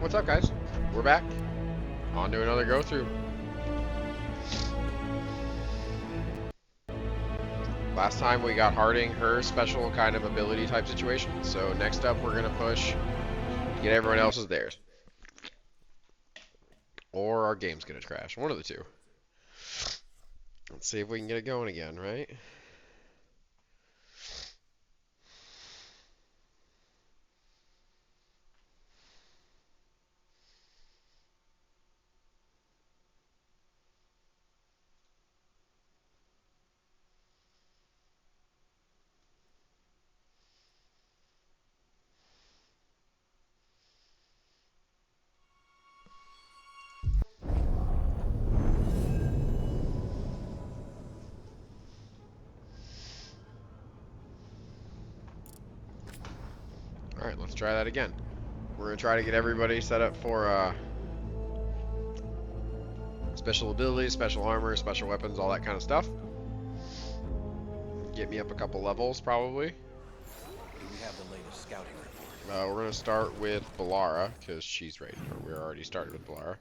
What's up, guys? We're back. On to another go through. Last time we got Harding her special kind of ability type situation. So next up we're gonna push to get everyone else's theirs. Or our game's gonna crash. One of the two. Let's see if we can get it going again, right? Alright, let's try that again. We're gonna try to get everybody set up for special abilities, special armor, special weapons, all that kind of stuff. Get me up a couple levels, probably. Do we have the latest scouting report? We're gonna start with Balara, because she's ready. We're already started with Balara.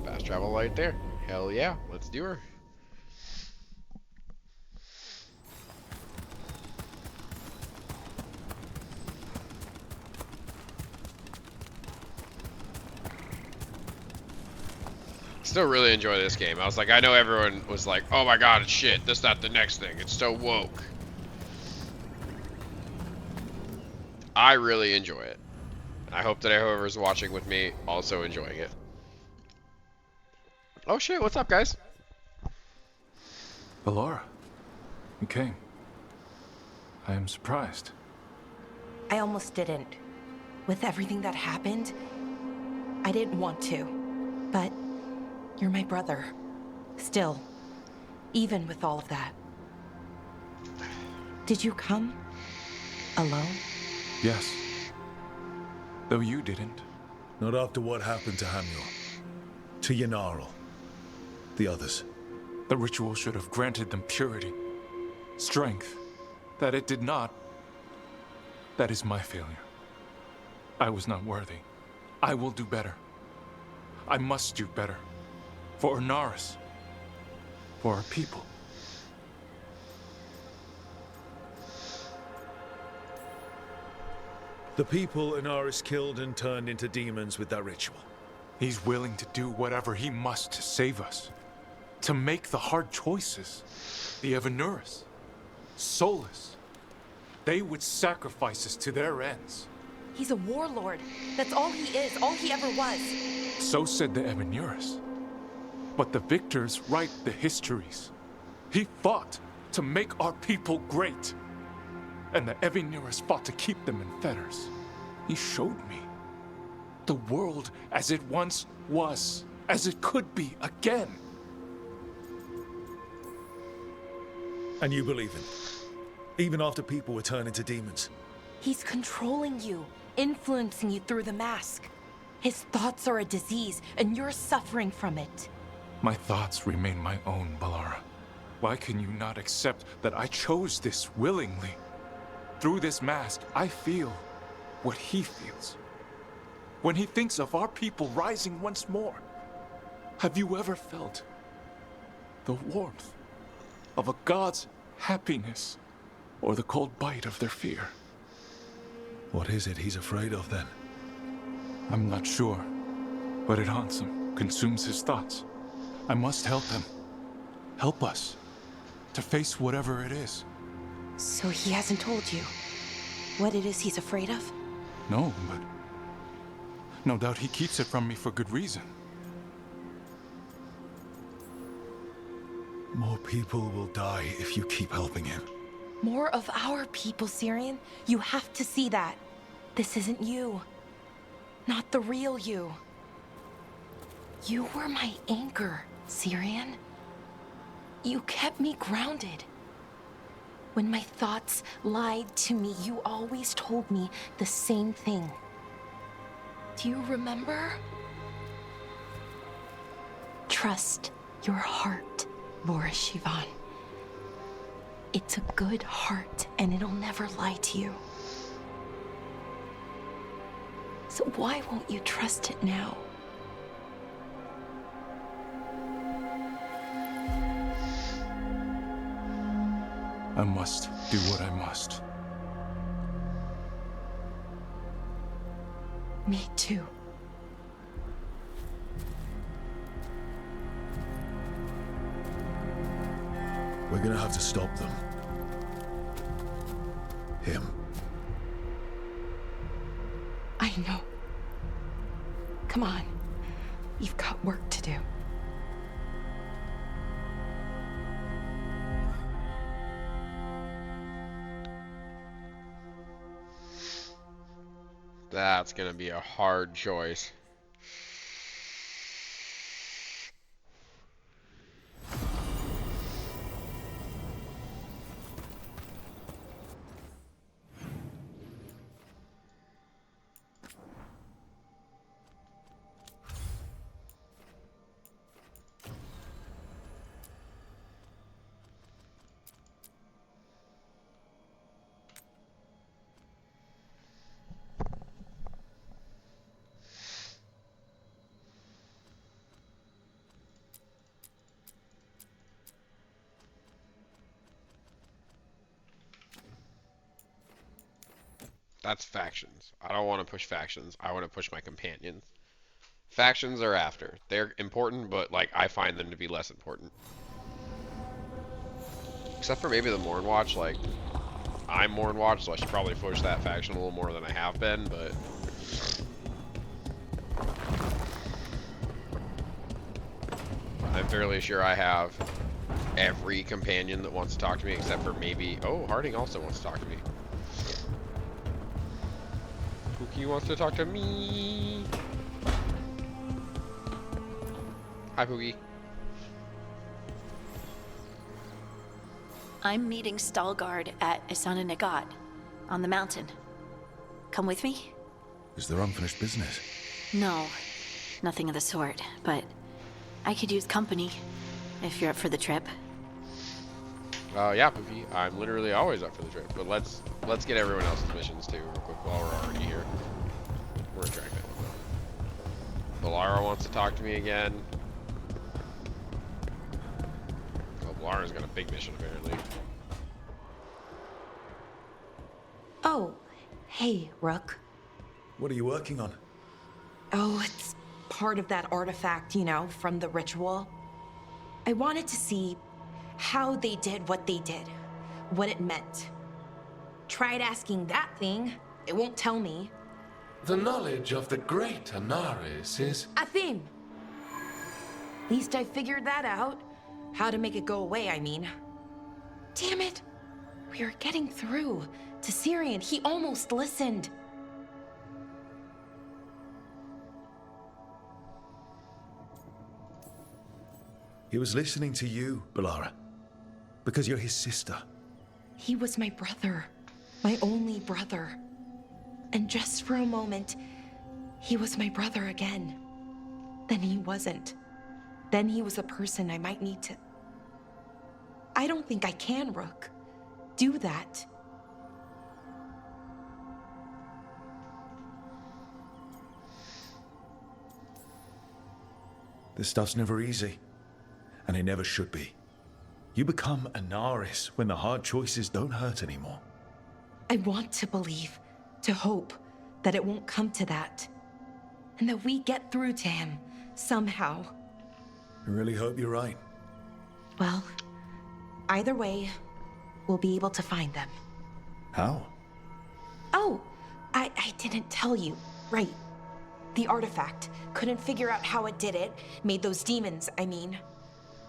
Fast travel light there. Hell yeah, let's do her. Still really enjoy this game. I was like, I know everyone was like, oh my god, it's shit, this, that, the next thing. It's so woke. I really enjoy it. I hope that whoever's watching with me also enjoying it. Oh shit, what's up, guys? Balara, you came. I am surprised. I almost didn't. With everything that happened, I didn't want to. But you're my brother. Still, even with all of that. Did you come alone? Yes. Though you didn't. Not after what happened to Hamyor. To Ynnarl. The others. The ritual should have granted them purity, strength. That it did not. That is my failure. I was not worthy. I will do better. I must do better. For Inaris. For our people. The people Inaris killed and turned into demons with that ritual. He's willing to do whatever he must to save us. To make the hard choices. The Evanuris. Solus. They would sacrifice us to their ends. He's a warlord. That's all he is, all he ever was. So said the Evanuris. But the victors write the histories. He fought to make our people great. And the Evanuris fought to keep them in fetters. He showed me the world as it once was, as it could be again. And you believe him? Even after people were turned into demons? He's controlling you, influencing you through the mask. His thoughts are a disease, and you're suffering from it. My thoughts remain my own, Balara. Why can you not accept that I chose this willingly? Through this mask, I feel what he feels. When he thinks of our people rising once more, have you ever felt the warmth of a god's happiness or the cold bite of their fear? What is it he's afraid of then? I'm not sure, but it haunts him, consumes his thoughts. I must help him. Help us to face whatever it is. So he hasn't told you what it is he's afraid of? No, but no doubt he keeps it from me for good reason. More people will die if you keep helping him. More of our people, Syrian. You have to see that. This isn't you. Not the real you. You were my anchor, Syrian. You kept me grounded. When my thoughts lied to me, you always told me the same thing. Do you remember? Trust your heart, Boris Shivan. It's a good heart, and it'll never lie to you. So why won't you trust it now? I must do what I must. Me too. We're gonna have to stop them. Him. I know. Come on. You've got work to do. That's gonna be a hard choice. That's factions. I don't want to push factions. I want to push my companions. Factions are after. They're important, but like I find them to be less important. Except for maybe the Mournwatch. Like I'm Mournwatch, so I should probably push that faction a little more than I have been. But I'm fairly sure I have every companion that wants to talk to me, except for maybe. Oh, Harding also wants to talk to me. Pookie wants to talk to me. Hi, Pookie. I'm meeting Stalgard at Isana Nagat on the mountain. Come with me? Is there unfinished business? No, nothing of the sort, but I could use company if you're up for the trip. Yeah, Pookie. I'm literally always up for the trip, but let's get everyone else's missions too, real quick, while we're already here. We're attracted. Balara wants to talk to me again. Oh, Balara's got a big mission apparently. Oh, hey, Rook. What are you working on? Oh, it's part of that artifact, you know, from the ritual. I wanted to see how they did what they did, what it meant. Tried asking that thing, it won't tell me. The knowledge of the great Anaris is... A thing! At least I figured that out. How to make it go away, I mean. Damn it! We were getting through to Syrian. He almost listened. He was listening to you, Balara. Because you're his sister. He was my brother. My only brother. And just for a moment, he was my brother again. Then he wasn't. Then he was a person I might need to... I don't think I can, Rook. Do that. This stuff's never easy. And it never should be. You become Anaris when the hard choices don't hurt anymore. I want to believe, to hope, that it won't come to that. And that we get through to him, somehow. I really hope you're right. Well, either way, we'll be able to find them. How? Oh, I didn't tell you. Right. The artifact. Couldn't figure out how it did it. Made those demons, I mean.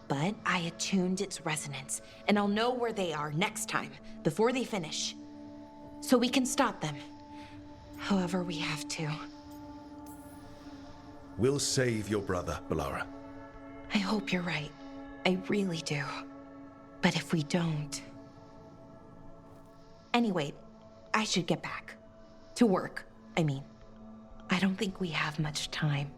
But I attuned its resonance, and I'll know where they are next time, before they finish. So we can stop them. However we have to. We'll save your brother, Balara. I hope you're right. I really do. But if we don't... Anyway, I should get back. To work, I mean. I don't think we have much time.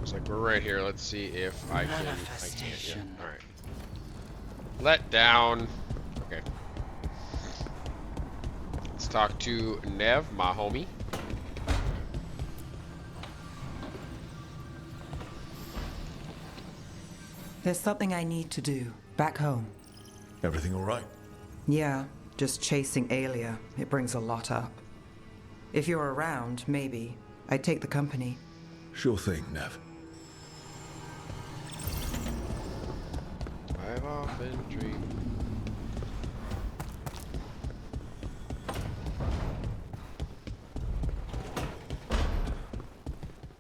Looks like we're right here. Let's see if I can't. Yeah. All right. Let down. Okay. Let's talk to Nev, my homie. There's something I need to do back home. Everything all right? Yeah, just chasing Aelia. It brings a lot up. If you're around, maybe. I'd take the company. Sure thing, Nev. I've often dreamed.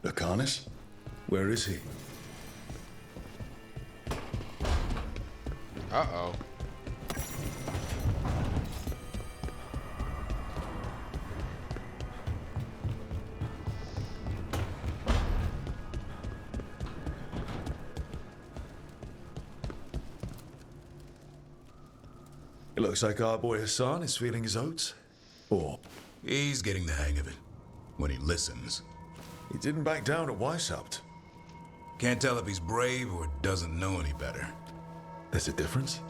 Lucanus? Where is he? Uh-oh. It looks like our boy Hassan is feeling his oats. Or He's getting the hang of it. When he listens. he didn't back down at Weishaupt. Can't tell if he's brave or doesn't know any better. There's a difference?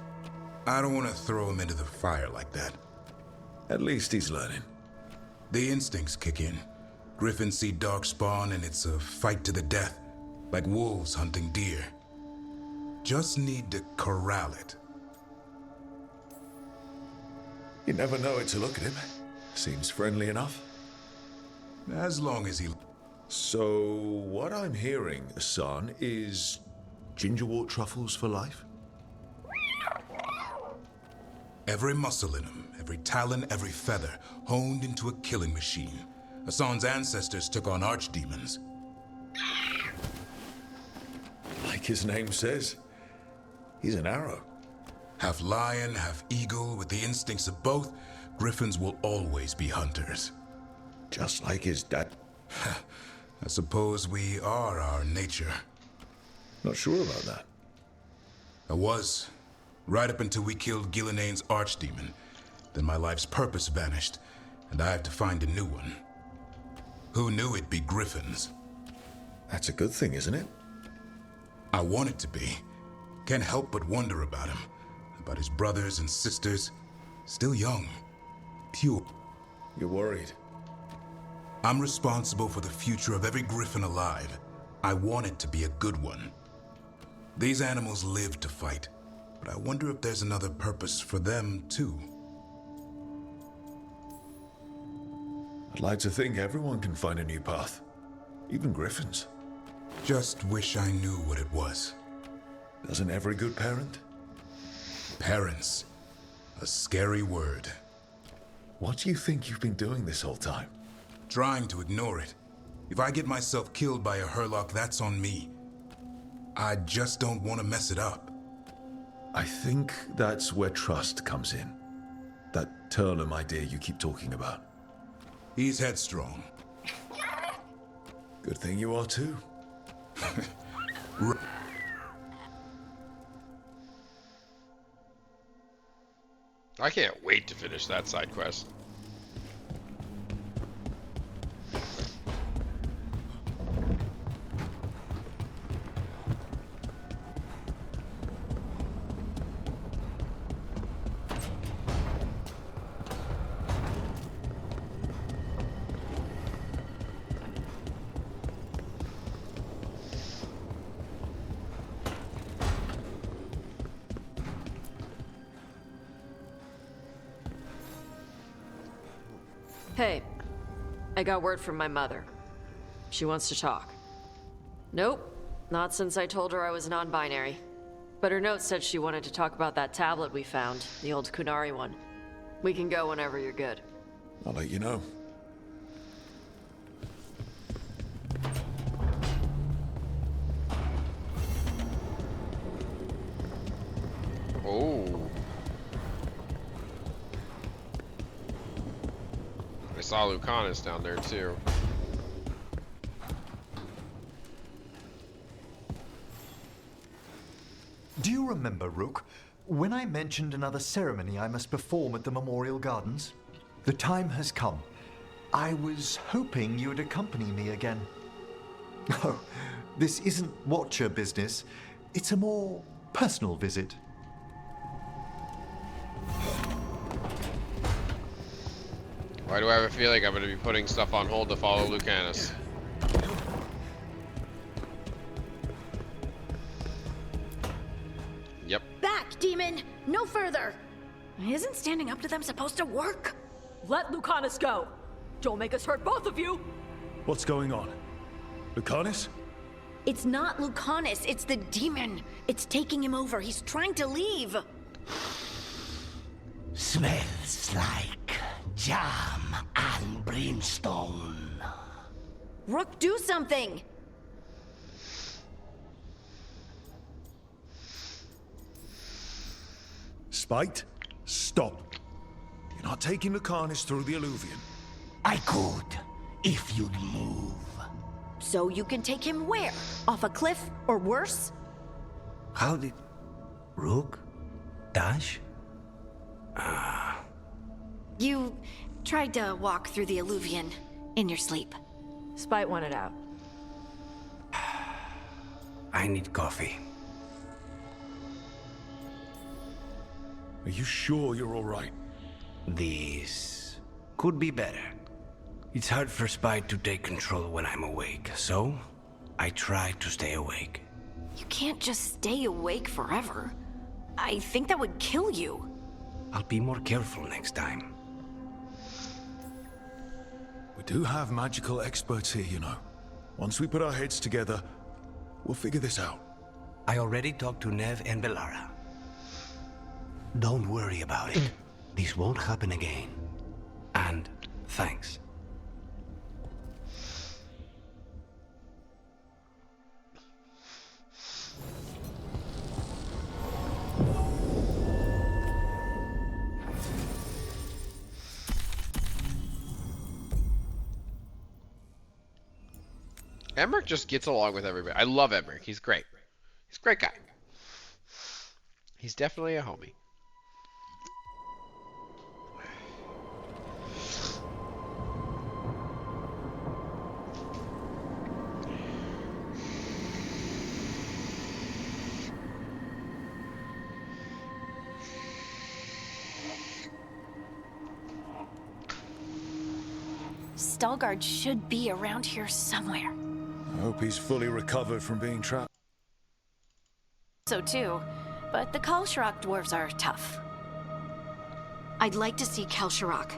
I don't want to throw him into the fire like that. At least he's learning. The instincts kick in. Griffins see darkspawn and it's a fight to the death. Like wolves hunting deer. Just need to corral it. You never know it to look at him. Seems friendly enough. As long as he... So, what I'm hearing, Hassan, is gingerwort truffles for life? Every muscle in him, every talon, every feather, honed into a killing machine. Hassan's ancestors took on archdemons. Like his name says, he's an arrow. Half lion, half eagle, with the instincts of both, griffins will always be hunters. Just like his dad. I suppose we are our nature. Not sure about that. I was, right up until we killed Gilneain's archdemon. Then my life's purpose vanished, and I have to find a new one. Who knew it'd be griffins? That's a good thing, isn't it? I want it to be. Can't help but wonder about him. About his brothers and sisters. Still young. Pure. You're worried. I'm responsible for the future of every griffin alive. I want it to be a good one. These animals live to fight, but I wonder if there's another purpose for them, too. I'd like to think everyone can find a new path. Even griffins. Just wish I knew what it was. Doesn't every good parent? Parents. A scary word. What do you think you've been doing this whole time? Trying to ignore it. If I get myself killed by a Hurlock, that's on me. I just don't want to mess it up. I think that's where trust comes in. That Turlum idea you keep talking about. He's headstrong. Good thing you are too. I can't wait to finish that side quest. Hey, I got word from my mother. She wants to talk. Nope, not since I told her I was non-binary. But her note said she wanted to talk about that tablet we found, the old Kunari one. We can go whenever you're good. I'll let you know. Oh. I saw Lucanus down there too. Do you remember, Rook, when I mentioned another ceremony I must perform at the Memorial Gardens? The time has come. I was hoping you would accompany me again. Oh, This isn't Watcher business. It's a more personal visit. Why do I have a feeling I'm going to be putting stuff on hold to follow Lucanus? Yep. Back, demon! No further! Isn't standing up to them supposed to work? Let Lucanus go! Don't make us hurt both of you! What's going on? Lucanus? It's not Lucanus, it's the demon. It's taking him over. He's trying to leave. Smells like jam and brimstone. Rook, do something! Spite, stop. You're not taking Lucanus through the Alluvion. I could, if you'd move. So you can take him where? Off a cliff, or worse? How did... Rook? Dash? You tried to walk through the Alluvion in your sleep. Spite wanted out. I need coffee. Are you sure you're all right? This could be better. It's hard for Spite to take control when I'm awake, so I try to stay awake. You can't just stay awake forever. I think that would kill you. I'll be more careful next time. We do have magical experts here, you know. Once we put our heads together, we'll figure this out. I already talked to Nev and Bellara. Don't worry about it. This won't happen again. And thanks. Emmerich just gets along with everybody. I love Emmerich. He's great. He's a great guy. He's definitely a homie. Stalgard should be around here somewhere. I hope he's fully recovered from being trapped. So too, but the Kalsharak dwarves are tough. I'd like to see Kalsharak.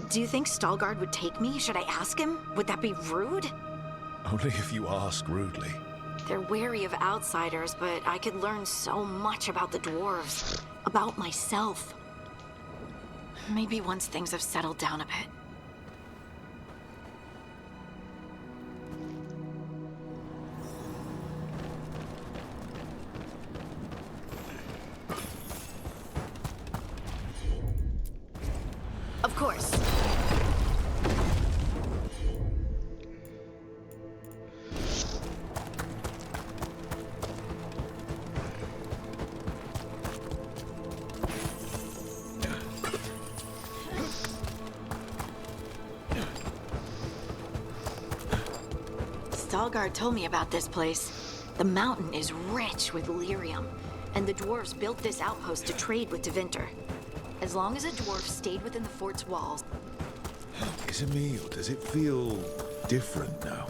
Do you think Stalgard would take me? Should I ask him? Would that be rude? Only if you ask rudely. They're wary of outsiders, but I could learn so much about the dwarves. About myself. Maybe once things have settled down a bit. Of course. Stalgard told me about this place. The mountain is rich with lyrium, and the dwarves built this outpost to trade with Tevinter. As long as a dwarf stayed within the fort's walls. Is it me, or does it feel different now?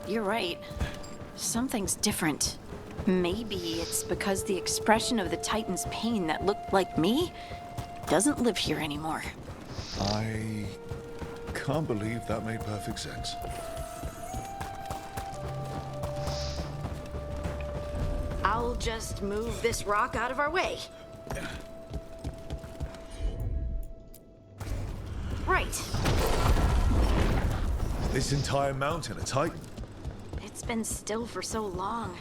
You're right. Something's different. Maybe it's because the expression of the Titan's pain that looked like me doesn't live here anymore. I can't believe that made perfect sense. I'll just move this rock out of our way. Right. This entire mountain a Titan? It's been still for so long.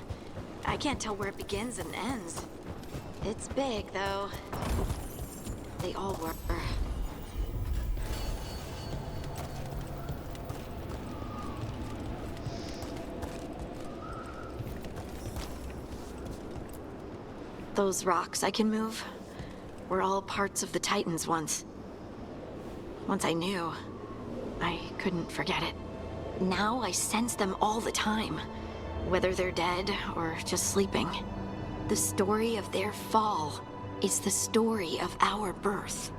I can't tell where it begins and ends. It's big, though. They all were. Those rocks I can move were all parts of the Titans once. Once I knew, I couldn't forget it. Now I sense them all the time. whether they're dead or just sleeping. The story of their fall is the story of our birth.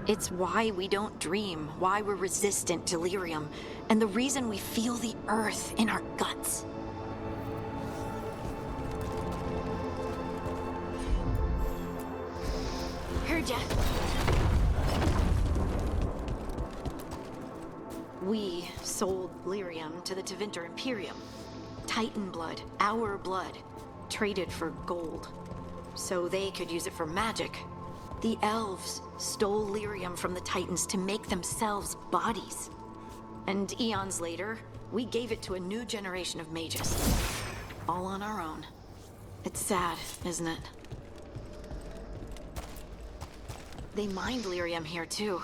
It's why we don't dream, why we're resistant to lyrium, and the reason we feel the earth in our guts. Heard ya. We sold lyrium to the Tevinter Imperium. Titan blood, our blood, traded for gold. So they could use it for magic. The elves stole lyrium from the Titans to make themselves bodies. And eons later, we gave it to a new generation of mages. All on our own. It's sad, isn't it? They mined lyrium here too.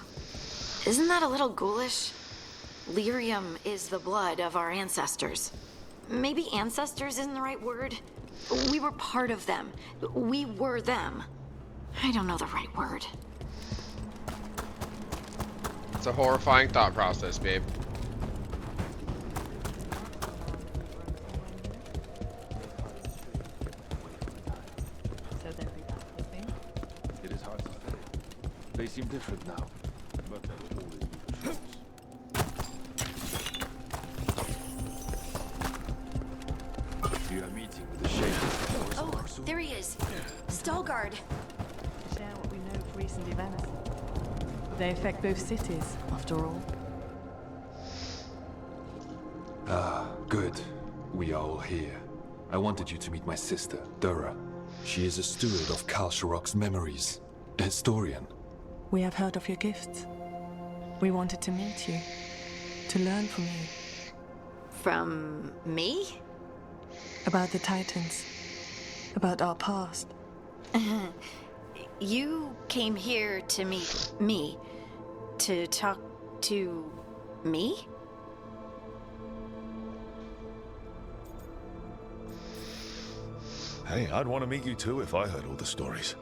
Isn't that a little ghoulish? Lyrium is the blood of our ancestors. Maybe ancestors isn't the right word. We were part of them. We were them. I don't know the right word. It's a horrifying thought process, babe. So they'll be back with me? It is hard to say. They seem different now, but there will always be the choice. You are meeting with the Shaper. Oh, there he is. Stalgard. To share what we know of recent events. They affect both cities, after all. Ah, good. We are all here. I wanted you to meet my sister, Dura. She is a steward of Kalsharok's memories. A historian. We have heard of your gifts. We wanted to meet you. To learn from you. From me? About the Titans. About our past. You came here to meet me. To talk to me? Hey, I'd want to meet you too if I heard all the stories.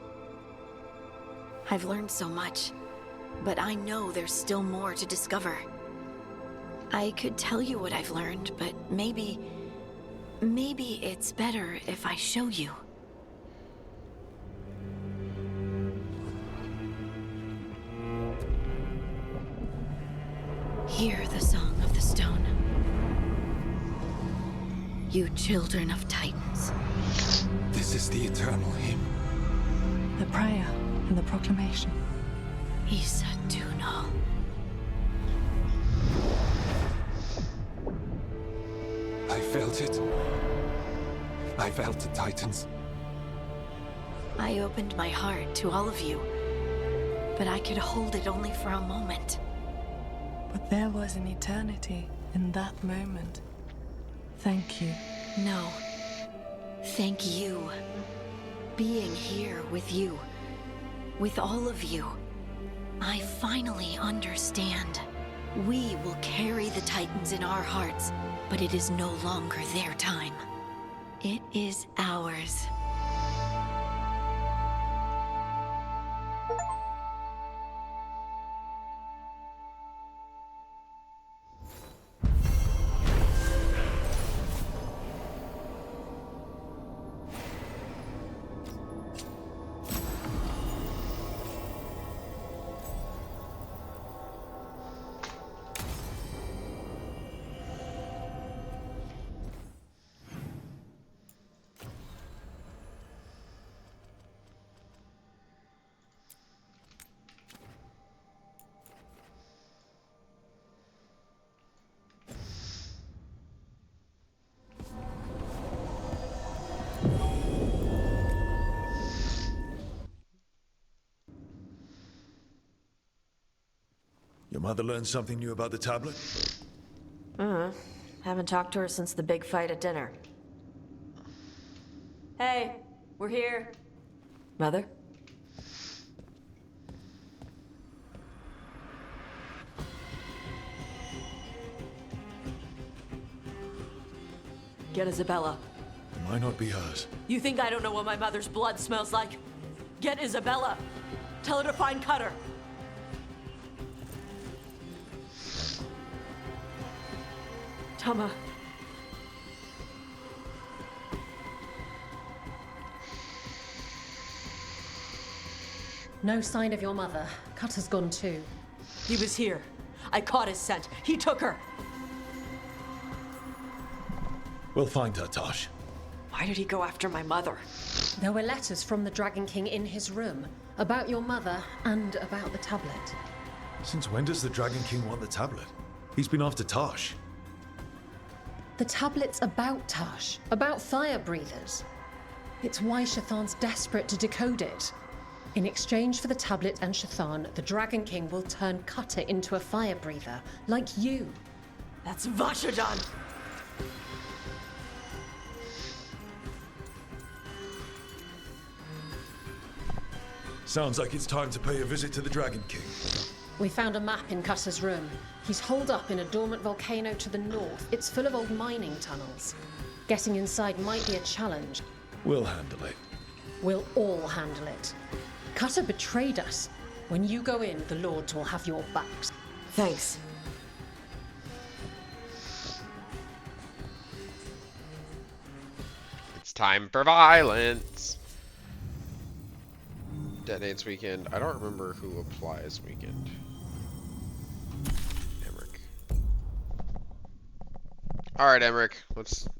I've learned so much, but I know there's still more to discover. I could tell you what I've learned, but maybe it's better if I show you. Hear the song of the stone. You children of Titans. This is the eternal hymn. The prayer and the proclamation. Isa Tunal. I felt it. I felt the Titans. I opened my heart to all of you, but I could hold it only for a moment. But there was an eternity in that moment. Thank you. No. Thank you. Being here with you, with all of you, I finally understand. We will carry the Titans in our hearts, but it is no longer their time. It is ours. Your mother learned something new about the tablet? Haven't talked to her since the big fight at dinner. Hey, we're here. Mother? Get Isabella. It might not be hers. You think I don't know what my mother's blood smells like? Get Isabella. Tell her to find Cutter. Tama. No sign of your mother. Cutter's gone too. He was here. I caught his scent. He took her. We'll find her, Tosh. Why did he go after my mother? There were letters from the Dragon King in his room about your mother and about the tablet. Since when does the Dragon King want the tablet? He's been after Tosh. The tablet's about Tash, about fire breathers. It's why Shathan's desperate to decode it. In exchange for the tablet and Shathan, the Dragon King will turn Cutter into a fire breather, like you. That's Vashadan! Sounds like it's time to pay a visit to the Dragon King. We found a map in Cutter's room. He's holed up in a dormant volcano to the north. It's full of old mining tunnels. Getting inside might be a challenge. We'll handle it. We'll all handle it. Cutter betrayed us. When you go in, the Lords will have your backs. Thanks. It's time for violence. Detonates weekend. I don't remember who applies weekend. Emmerich. Alright, Emmerich.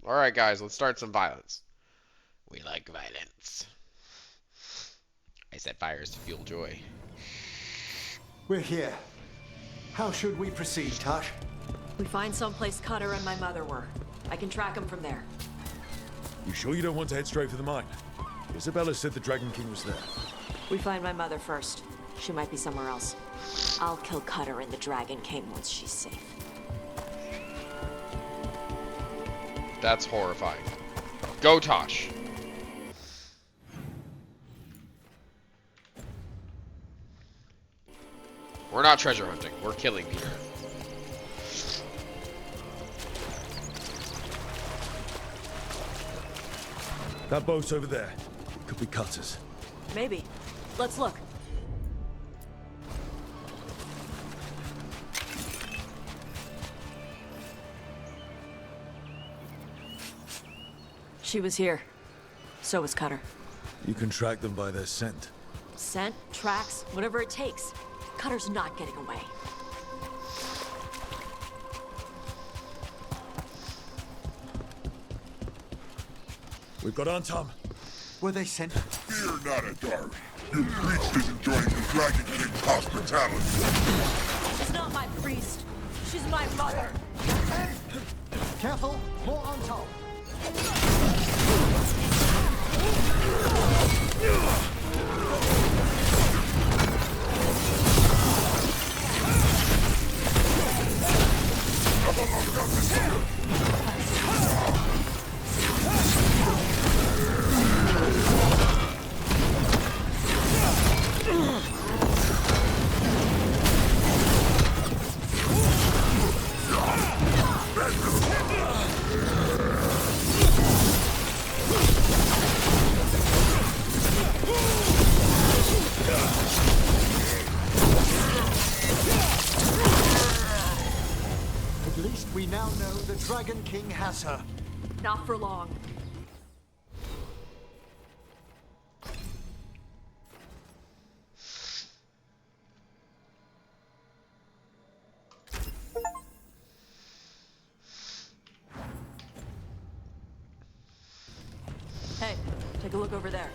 Alright, guys, let's start some violence. We like violence. I set fires to fuel joy. We're here. How should we proceed, Tosh? We find someplace Cutter and my mother were. I can track him from there. You sure you don't want to head straight for the mine? Isabella said the Dragon King was there. We find my mother first. She might be somewhere else. I'll kill Cutter and the Dragon King once she's safe. That's horrifying. Go, Tosh. We're not treasure hunting. We're killing people. That boat's over there. It could be Cutter's. Maybe. Let's look. She was here. So was Cutter. You can track them by their scent. Scent, tracks, whatever it takes. Cutter's not getting away. We've got Antam. Were they sent? Fear not, Adari. Your priest is enjoying the Dragon King's hospitality. She's not my priest. She's my mother. Careful, more on top. At least we now know the Dragon King has her. Not for long. Hey, take a look over there.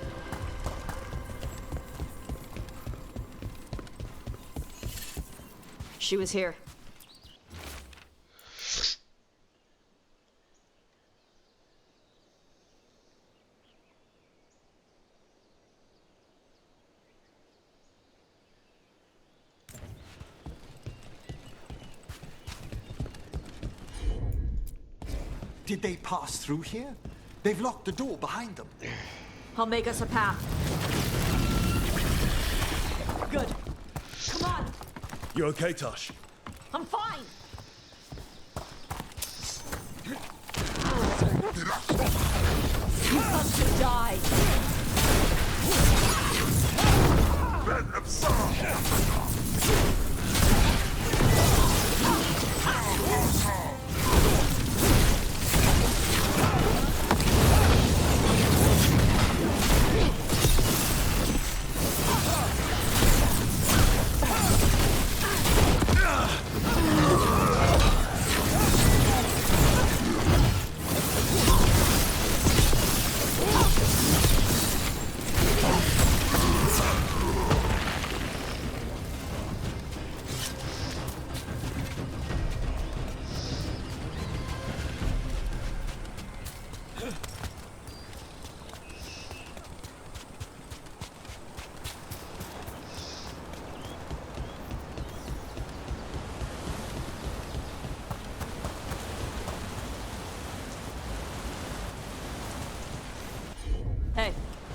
She was here. Did they pass through here? They've locked the door behind them. I'll make us a path. Good. Come on. You okay, Tosh? I'm fine. You have to die.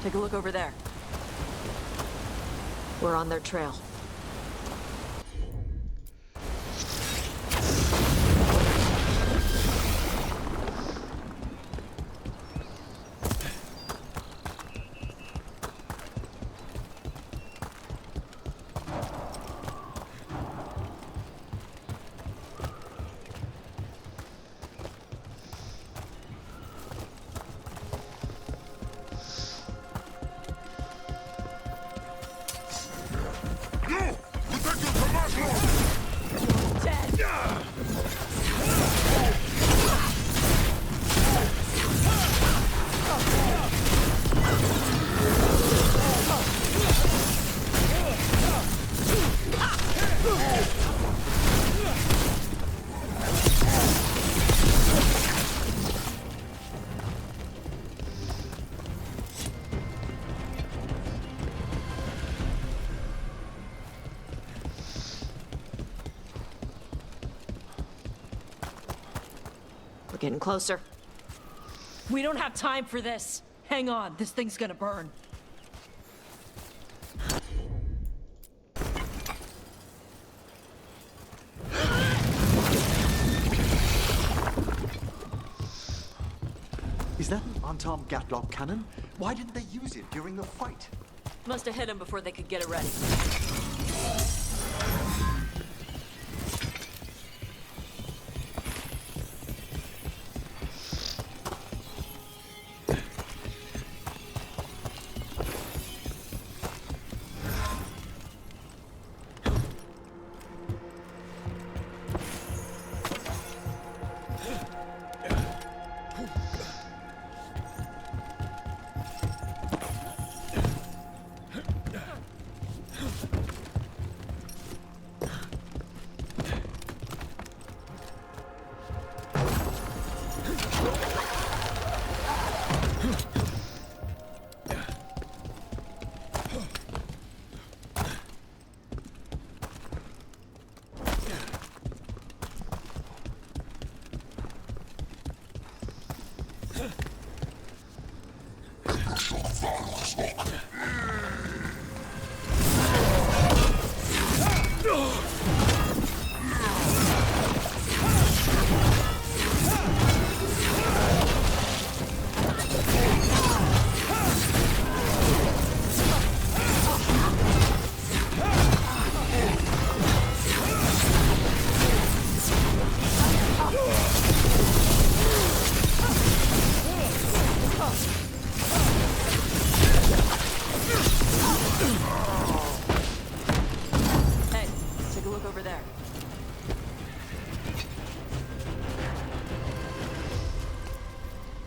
Take a look over there. We're on their trail. We're getting closer. We don't have time for this. Hang on, this thing's gonna burn. Is that an Antam Gatlock cannon? Why didn't they use it during the fight? Must have hit him before they could get it ready.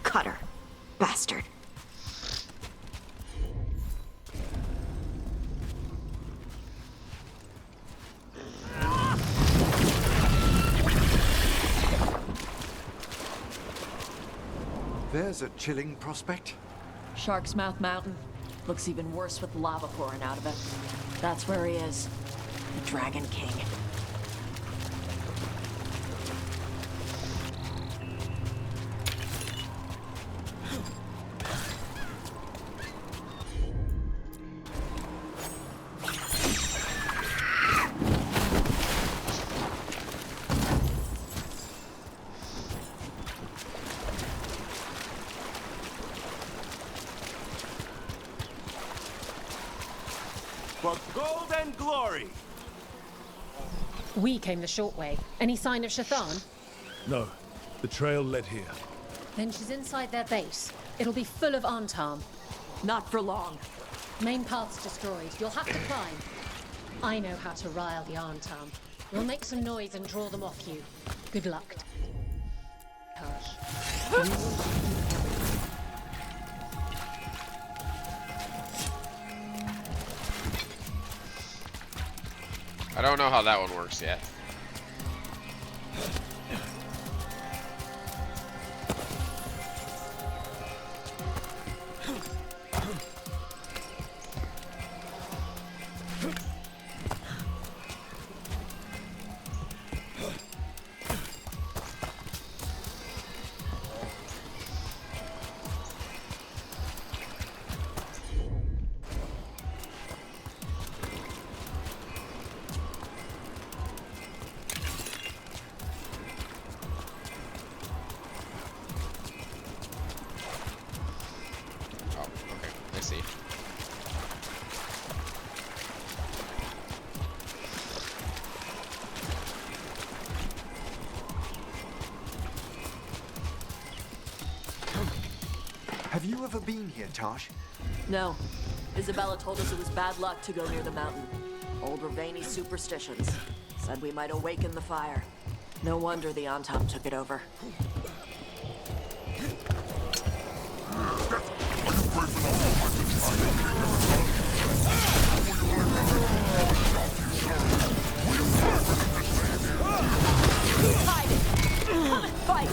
Cutter. Bastard. There's a chilling prospect. Shark's Mouth Mountain. Looks even worse with lava pouring out of it. That's where he is. The Dragon King. For gold and glory! We came the short way. Any sign of Shathan? No. The trail led here. Then she's inside their base. It'll be full of Antam. Not for long. Main path's destroyed. You'll have to climb. I know how to rile the Antam. We'll make some noise and draw them off you. Good luck. I don't know how that one works yet. Have you ever been here, Tosh? No. Isabella told us it was bad luck to go near the mountain. Old Ravani superstitions. Said we might awaken the fire. No wonder the Antam took it over. Hide it! Come and fight!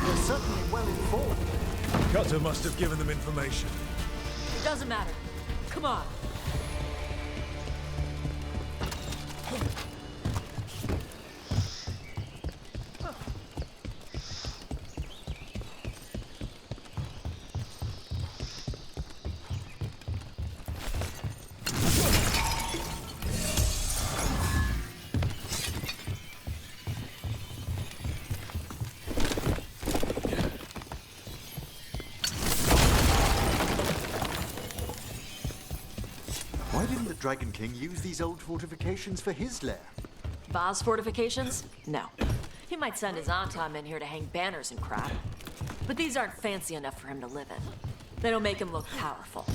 You're certainly well informed. Cutter must have given them information. It doesn't matter. Come on. Why didn't the Dragon King use these old fortifications for his lair? Baz fortifications? No. He might send his Antam in here to hang banners and crap. But these aren't fancy enough for him to live in. They don't make him look powerful.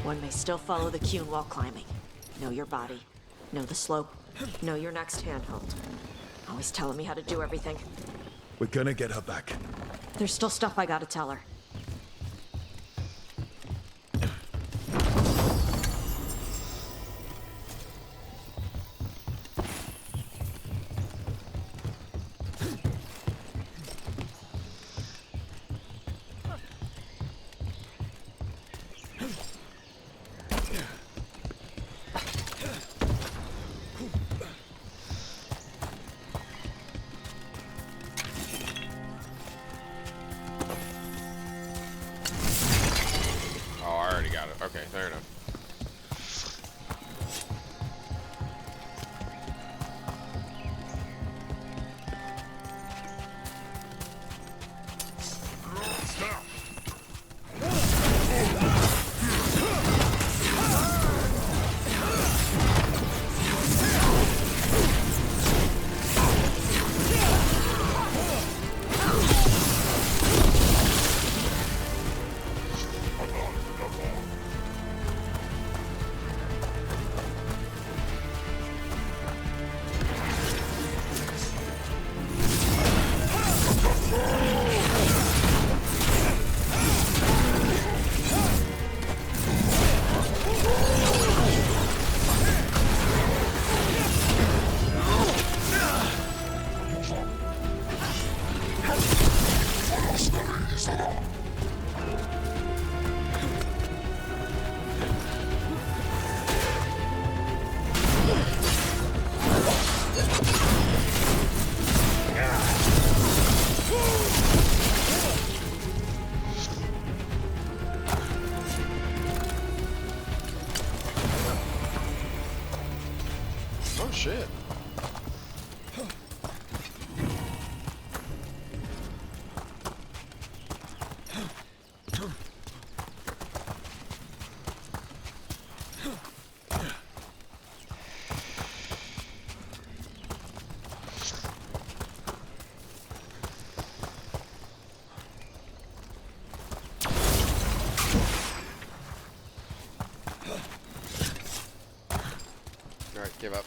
One may still follow the Qun while climbing. Know your body. Know the slope. Know your next handhold. Always telling me how to do everything. We're gonna get her back. There's still stuff I gotta tell her. Okay, fair enough. Oh shit. Alright, give up.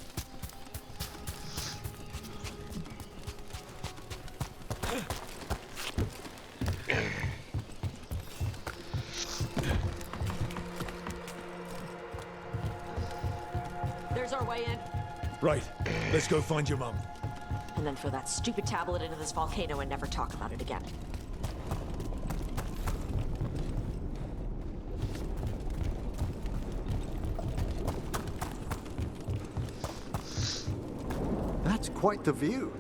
There's our way in. Right. Let's go find your mum. And then throw that stupid tablet into this volcano and never talk about it again. quite the view.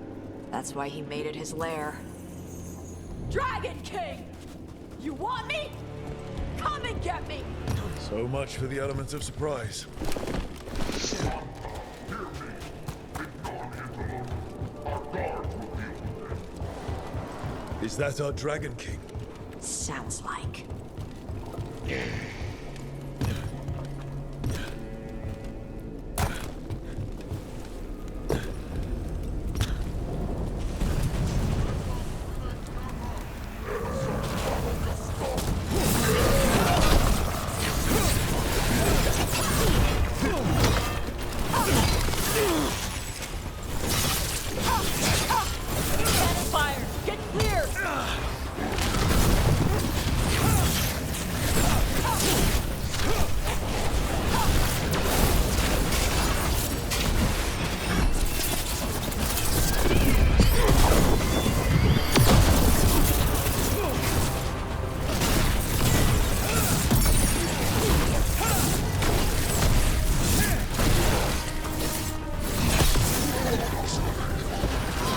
That's why he made it his lair. Dragon King! You want me? Come and get me! So much for the elements of surprise. Is that our Dragon King? Sounds like. Fire! Get clear!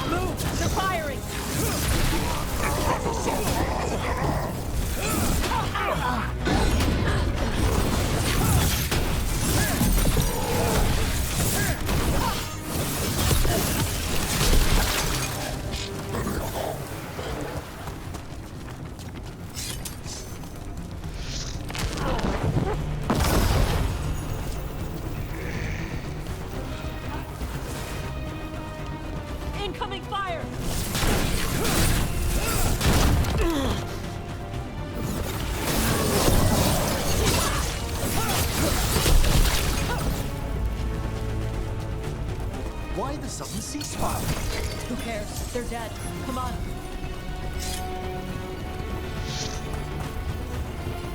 Move! They're firing! Incoming fire! Why the sudden ceasefire? Who cares? They're dead. Come on.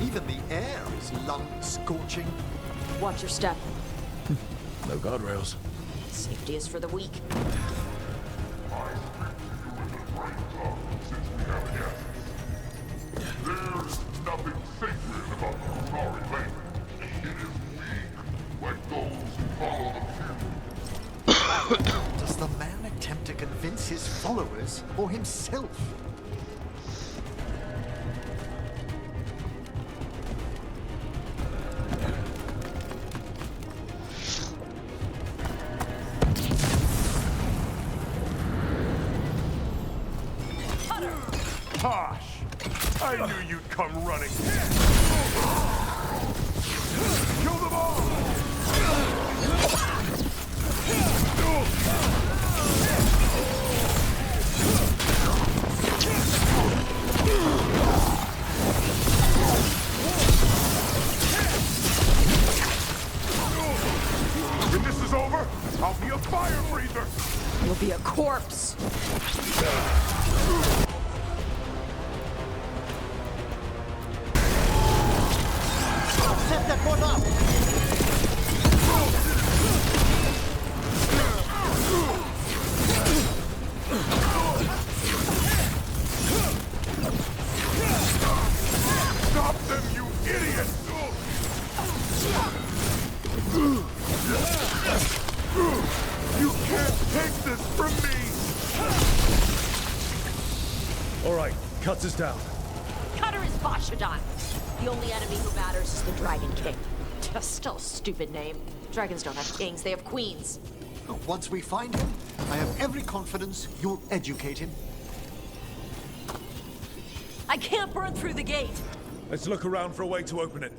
Even the air is lung-scorching. Watch your step. No guardrails. Safety is for the weak. There's nothing sacred about the Qunari language. It is weak, like those who follow the few. Does the man attempt to convince his followers or himself? Tosh! I knew you'd come running. Kill them all! When this is over, I'll be a fire breather! You'll be a corpse! Set that one up! Stop them, you idiot! You can't take this from me! All right, cuts us down. Cutter is Bashadon. The only enemy who matters is the Dragon King. Still a stupid name. Dragons don't have kings, they have queens. Once we find him, I have every confidence you'll educate him. I can't burn through the gate. Let's look around for a way to open it.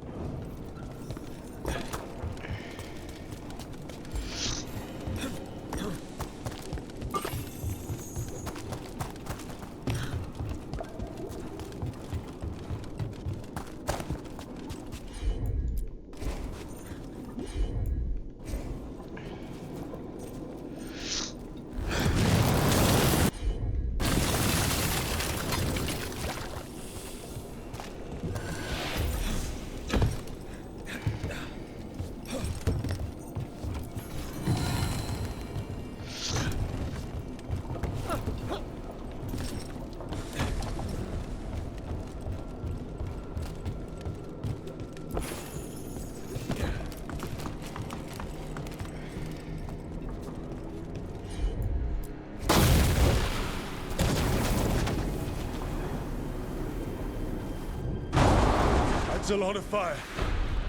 That's a lot of fire.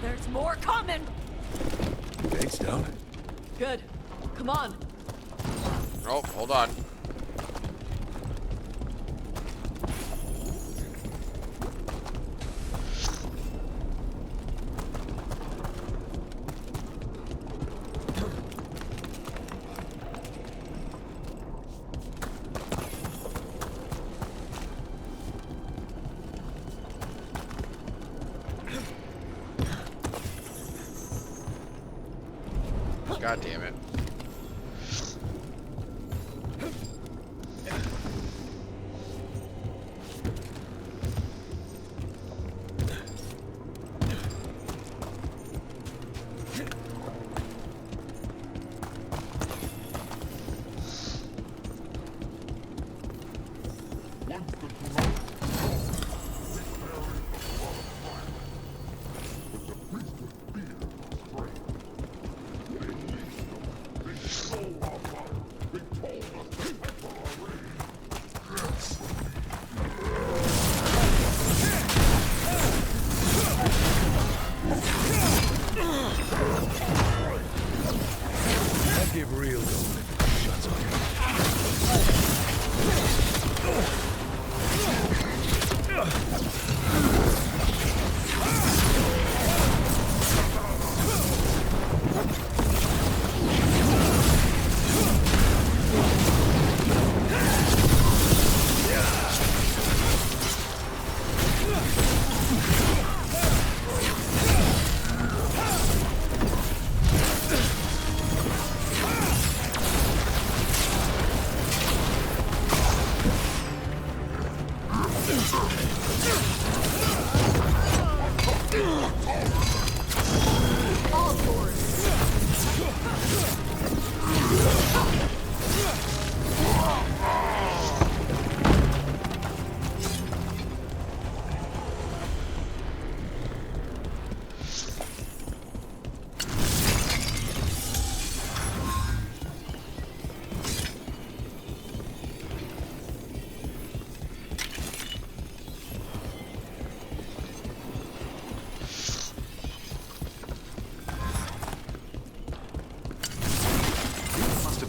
There's more coming! Gates down. Good. Come on. Oh, hold on. God damn it.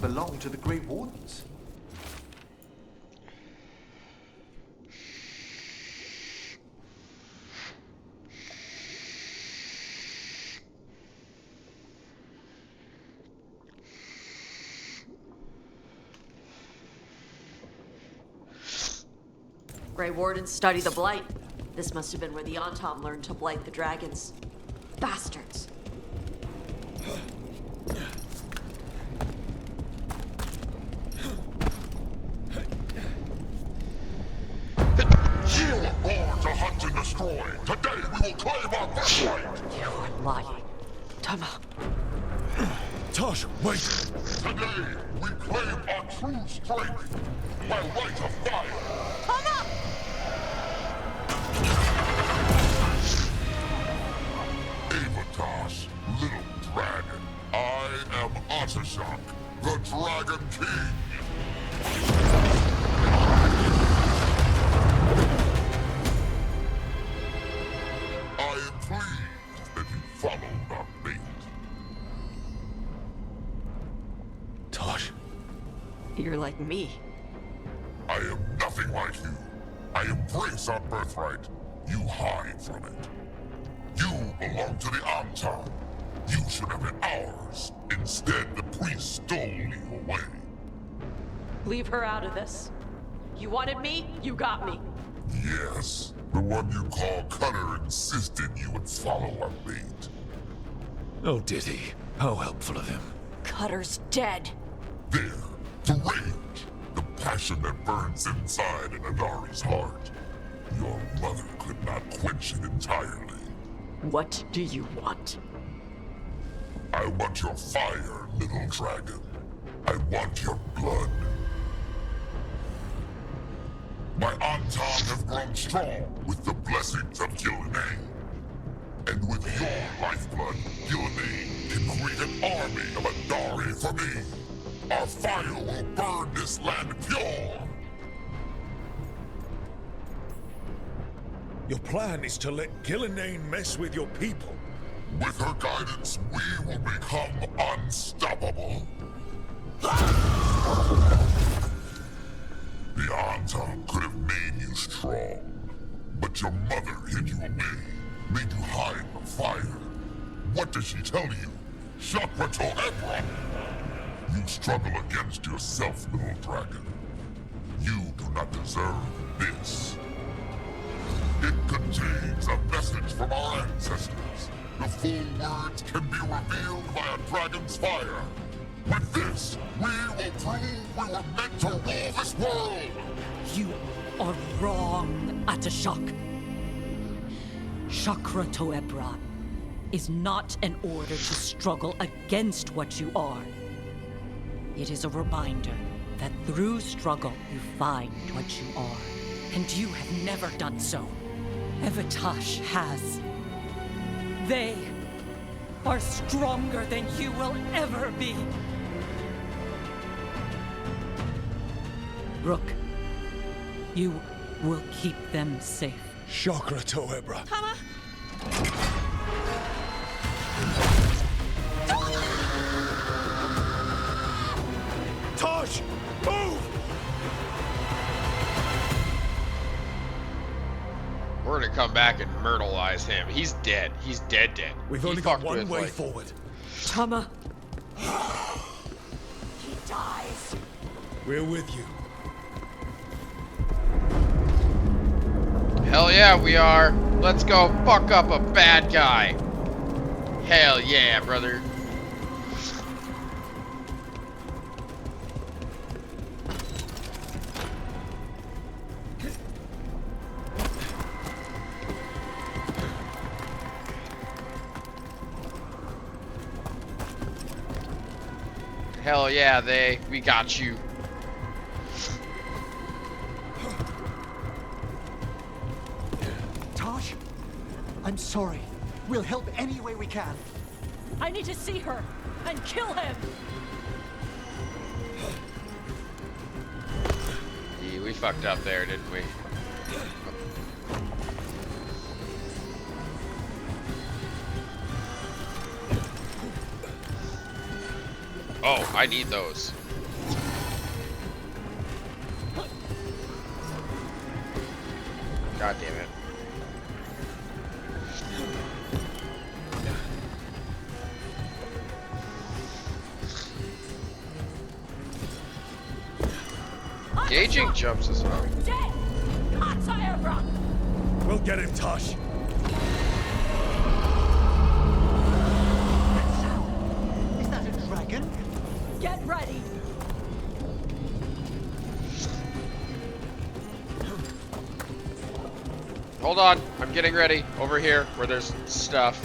Belong to the Great Wardens. Grey Wardens study the Blight. This must have been where the Antom learned to blight the dragons. Bastards. You were born to hunt and destroy. Today we will claim our birthright. You are lying. Tama. Tosh, wait! Today we claim our true strength by right of fire. Tama! Avatos, little dragon. I am Ottershok, the Dragon King. I am pleased that you followed our fate. Tosh. You're like me. I am nothing like you. I embrace our birthright. You hide from it. You belong to the Antom. You should have been ours. Instead, the priest stole you away. Leave her out of this. You wanted me, you got me. Yes, the one you call Cutter insisted you would follow our fate. Oh, did he? How helpful of him. Cutter's dead. There, the rage, the passion that burns inside an Adari's heart. Your mother could not quench it entirely. What do you want? I want your fire, little dragon. I want your blood. My Antom have grown strong with the blessings of Gillenay. And with your lifeblood, Gillenay can create an army of Adari for me. Our fire will burn this land pure. Your plan is to let Gillenane mess with your people. With her guidance, we will become unstoppable. The Anton could have made you strong, but your mother hid you away, made you hide the fire. What does she tell you? Chakra to Ebra! You struggle against yourself, little dragon. You do not deserve this. It contains a message from our ancestors. The full words can be revealed by a dragon's fire. With this, we will prove we were meant to rule this world! You are wrong, Atashak. Chakra to Ebra is not an order to struggle against what you are. It is a reminder that through struggle you find what you are. And you have never done so. Evatash has. They are stronger than you will ever be. Rook, you will keep them safe. Chakra to Ebra. Tama! Tosh! Move! We're gonna come back and myrtleize him. He's dead. He's dead. We've He only got fucked one with, way like- forward. Tama! He dies. We're with you. Hell yeah, we are. Let's go fuck up a bad guy. Hell yeah, brother. Hell yeah, we got you. Tosh, I'm sorry. We'll help any way we can. I need to see her and kill him! Yeah, we fucked up there, didn't we? Oh, I need those. God damn it. Gauging jumps is hard. We'll get him, Tosh. Is that a dragon? Get ready! Hold on, I'm getting ready. Over here, where there's stuff.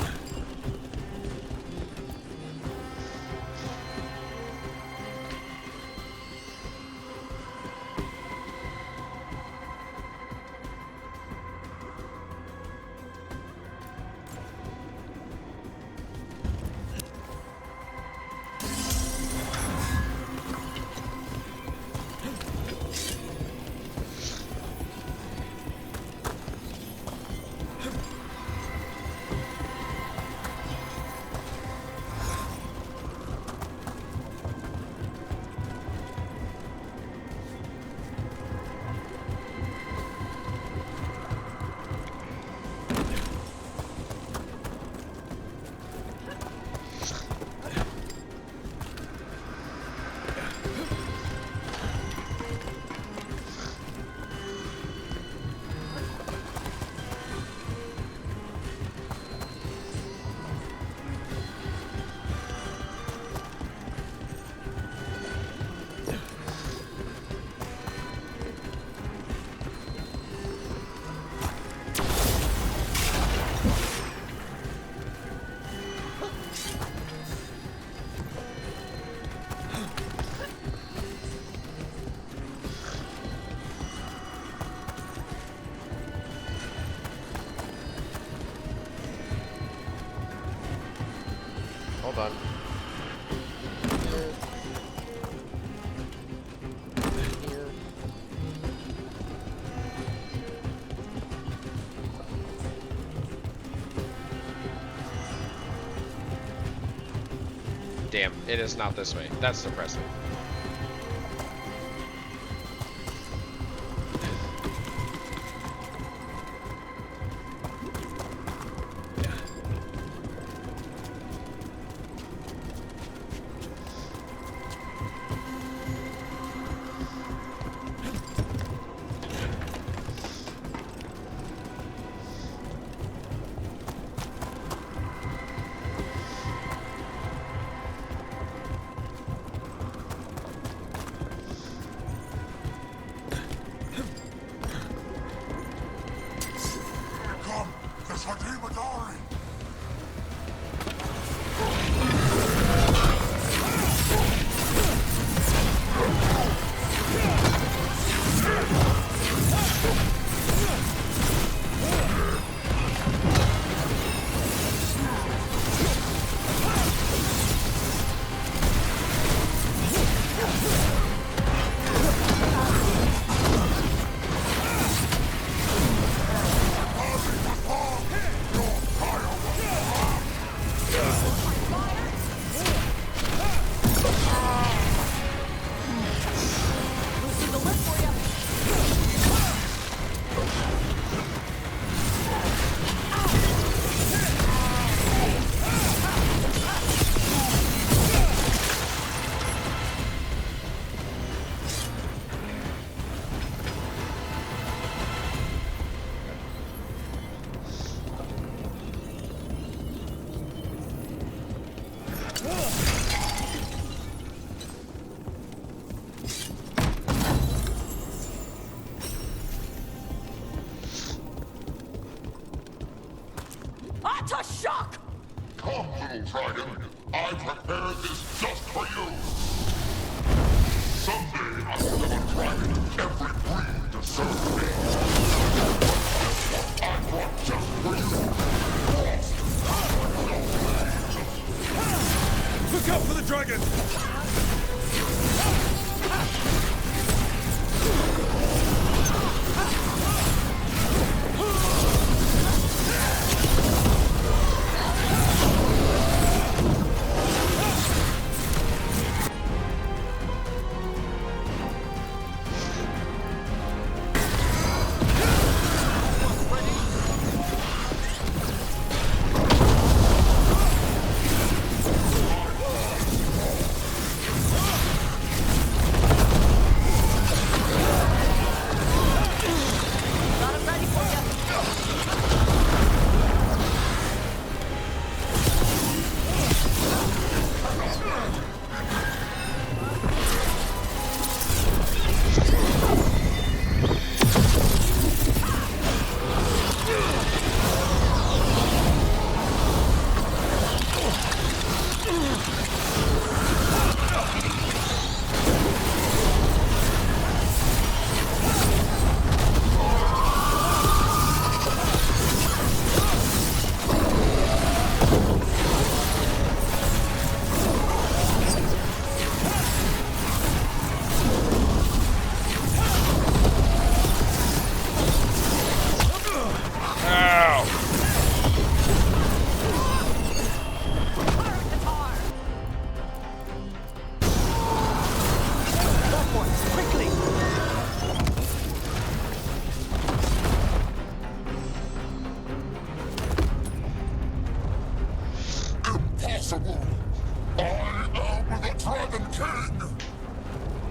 Hold on. Here. damn, it is not this way. That's depressing. Shock! Come, little dragon. I prepared this just for you. Someday I will have a dragon of every breed to serve me. But I brought just for you. Look out for the dragon!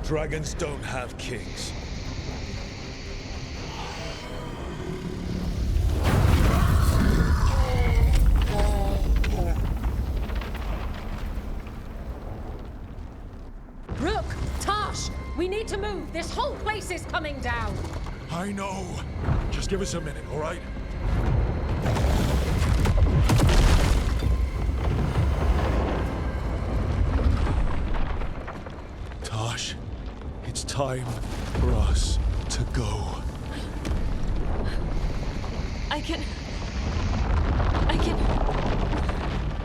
Dragons don't have kings. Rook! Tarsh! We need to move! This whole place is coming down! I know. Just give us a minute, all right? Tosh, it's time for us to go. I can...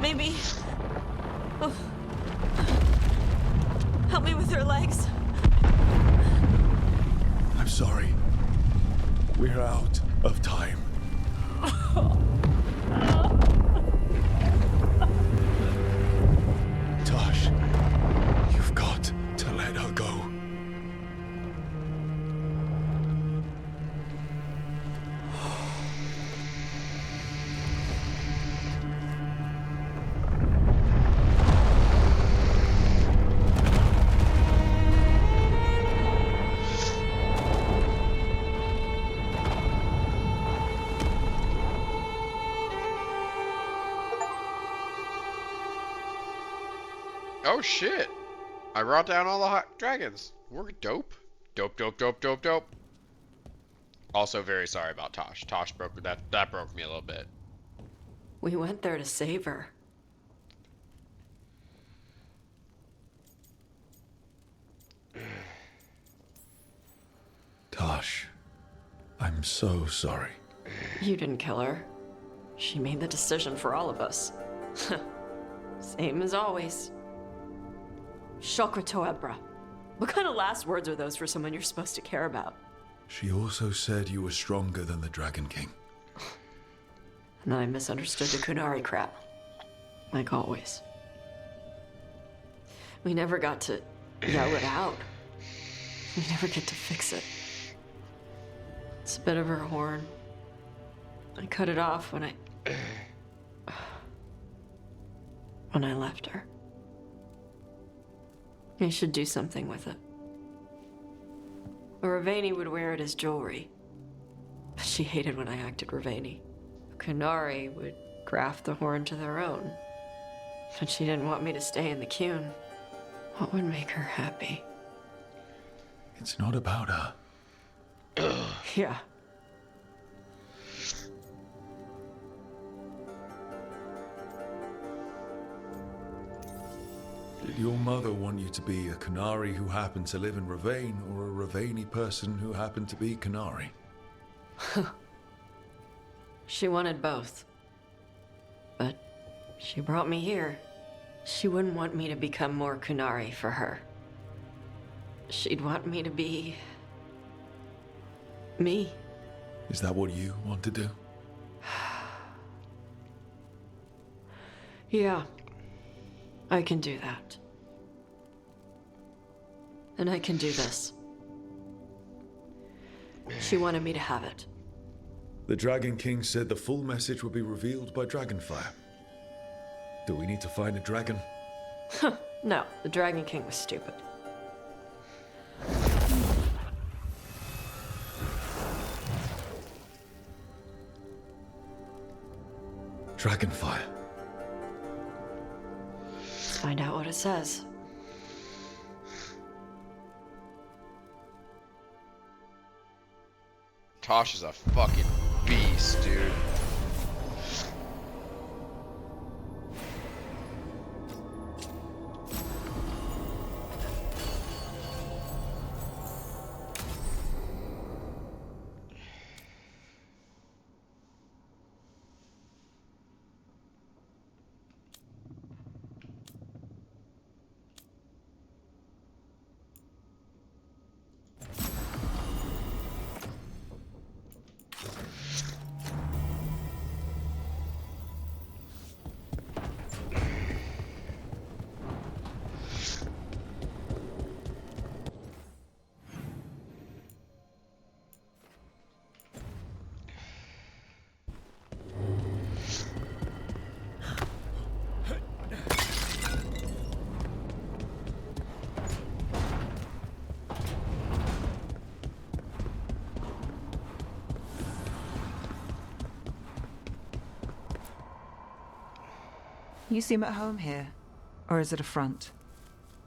Maybe... Oh. Help me with her legs. I'm sorry. We're out of time. Tosh. Oh shit! I brought down all the hot dragons. We're dope. Dope, dope, dope, dope, dope. Also very sorry about Tosh. Tosh broke that broke me a little bit. We went there to save her. Tosh, I'm so sorry. You didn't kill her. She made the decision for all of us. Same as always. Shokra Toebra. What kind of last words are those for someone you're supposed to care about? She also said you were stronger than the Dragon King. And I misunderstood the Kunari crap. Like always. We never got to yell it out. We never get to fix it. It's a bit of her horn. I cut it off when I left her. I should do something with it. Ravani would wear it as jewelry, but she hated when I acted Ravani. Kunari would graft the horn to their own, but she didn't want me to stay in the Qun. What would make her happy? It's not about her. Yeah. Did your mother want you to be a Qunari who happened to live in Ravane, or a Ravani person who happened to be Qunari? She wanted both. But she brought me here. She wouldn't want me to become more Qunari for her. She'd want me to be... me. Is that what you want to do? Yeah. I can do that. And I can do this. She wanted me to have it. The Dragon King said the full message would be revealed by Dragonfire. Do we need to find a dragon? No, the Dragon King was stupid. Dragonfire. Let's find out what it says. Tosh is a fucking beast, dude. You seem at home here. Or is it a front?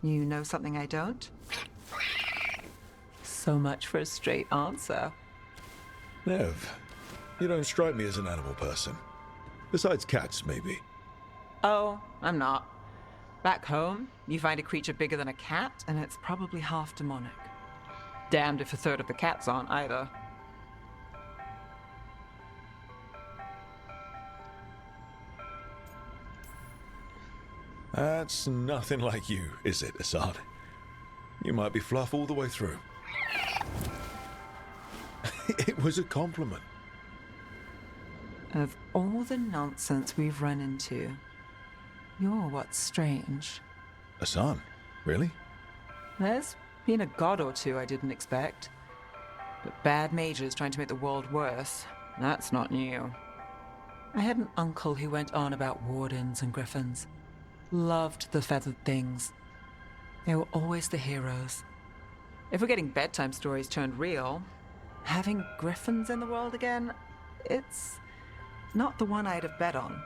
You know something I don't? So much for a straight answer. Nev, you don't strike me as an animal person. Besides cats, maybe. Oh, I'm not. Back home, you find a creature bigger than a cat, and it's probably half demonic. Damned if a third of the cats aren't either. That's nothing like you, is it, Assad? You might be fluff all the way through. It was a compliment. Of all the nonsense we've run into, you're what's strange. Assad? Really? There's been a god or two I didn't expect. But bad mages trying to make the world worse, that's not new. I had an uncle who went on about wardens and griffins. Loved the feathered things. They were always the heroes. If we're getting bedtime stories turned real, having griffins in the world again, it's not the one I'd have bet on.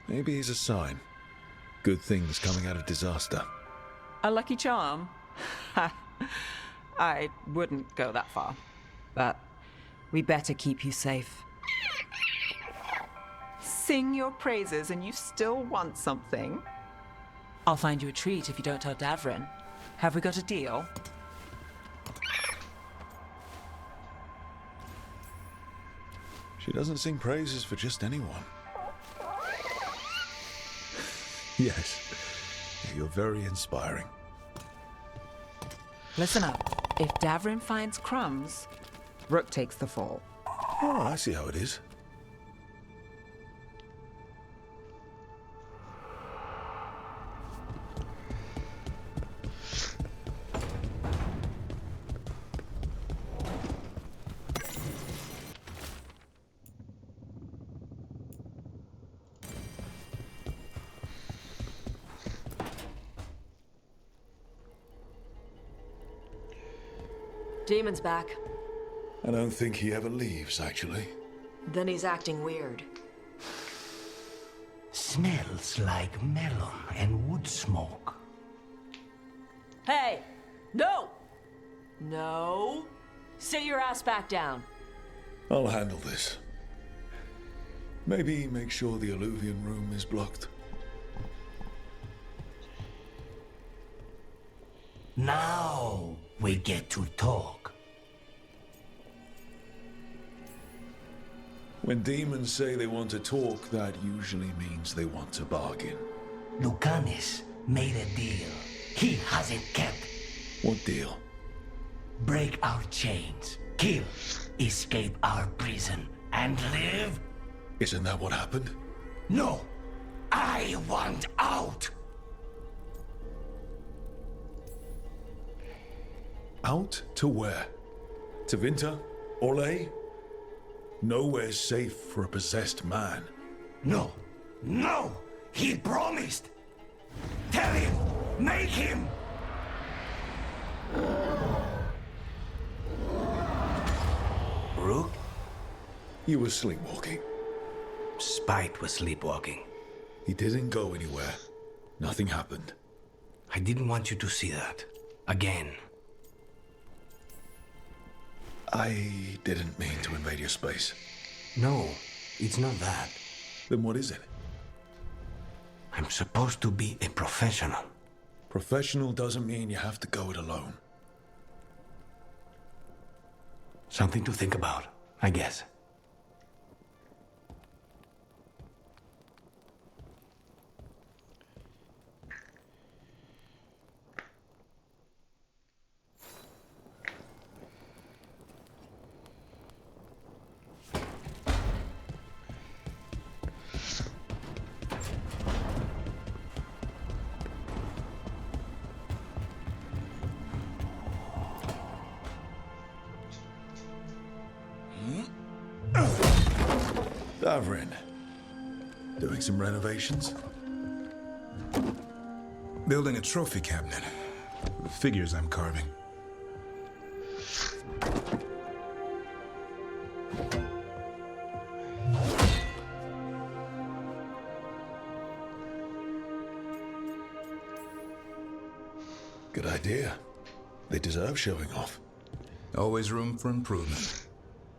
Maybe he's a sign. Good things coming out of disaster. A lucky charm? I wouldn't go that far. But we better keep you safe. Sing your praises and you still want something? I'll find you a treat if you don't tell Davrin. Have we got a deal? She doesn't sing praises for just anyone. Yes, you're very inspiring. Listen up. If Davrin finds crumbs, Rook takes the fall. Oh, I see how it is. Demon's back. I don't think he ever leaves, actually. Then he's acting weird. Smells like melon and wood smoke. Hey! No! No! Sit your ass back down. I'll handle this. Maybe make sure the Alluvian room is blocked. Now we get to talk. When demons say they want to talk, that usually means they want to bargain. Lucanus made a deal he hasn't kept. What deal? Break our chains, kill, escape our prison, and live? Isn't that what happened? No! I want out! Out to where? To Vinter? Orlais? Nowhere's safe for a possessed man. No! No! He promised! Tell him! Make him! Rook? You were sleepwalking. Spite was sleepwalking. He didn't go anywhere. Nothing happened. I didn't want you to see that. Again. I didn't mean to invade your space. No, it's not that. Then what is it? I'm supposed to be a professional. Professional doesn't mean you have to go it alone. Something to think about, I guess. Davrin. Doing some renovations? Building a trophy cabinet. For the figures I'm carving. Good idea. They deserve showing off. Always room for improvement.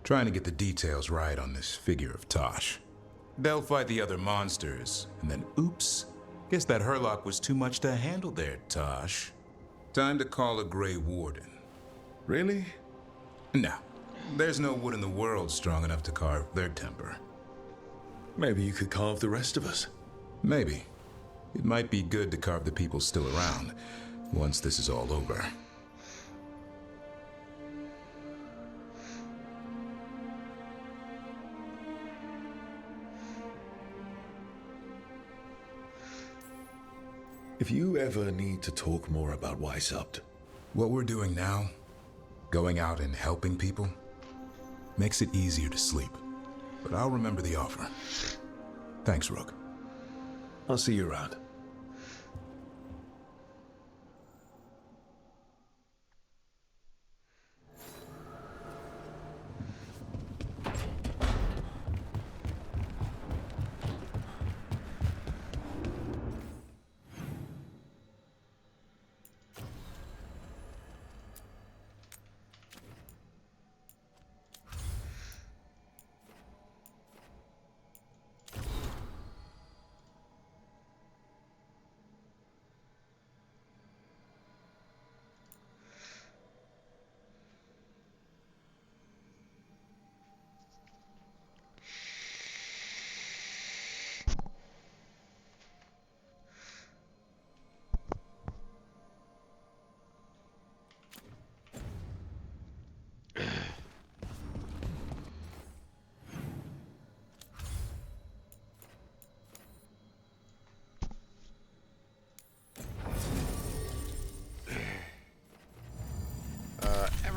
Trying to get the details right on this figure of Tosh. They'll fight the other monsters, and then oops. Guess that Hurlock was too much to handle there, Tosh. Time to call a Grey Warden. Really? No. There's no wood in the world strong enough to carve their temper. Maybe you could carve the rest of us. Maybe. It might be good to carve the people still around, once this is all over. If you ever need to talk more about Weishaupt. What we're doing now, going out and helping people, makes it easier to sleep. But I'll remember the offer. Thanks, Rook. I'll see you around.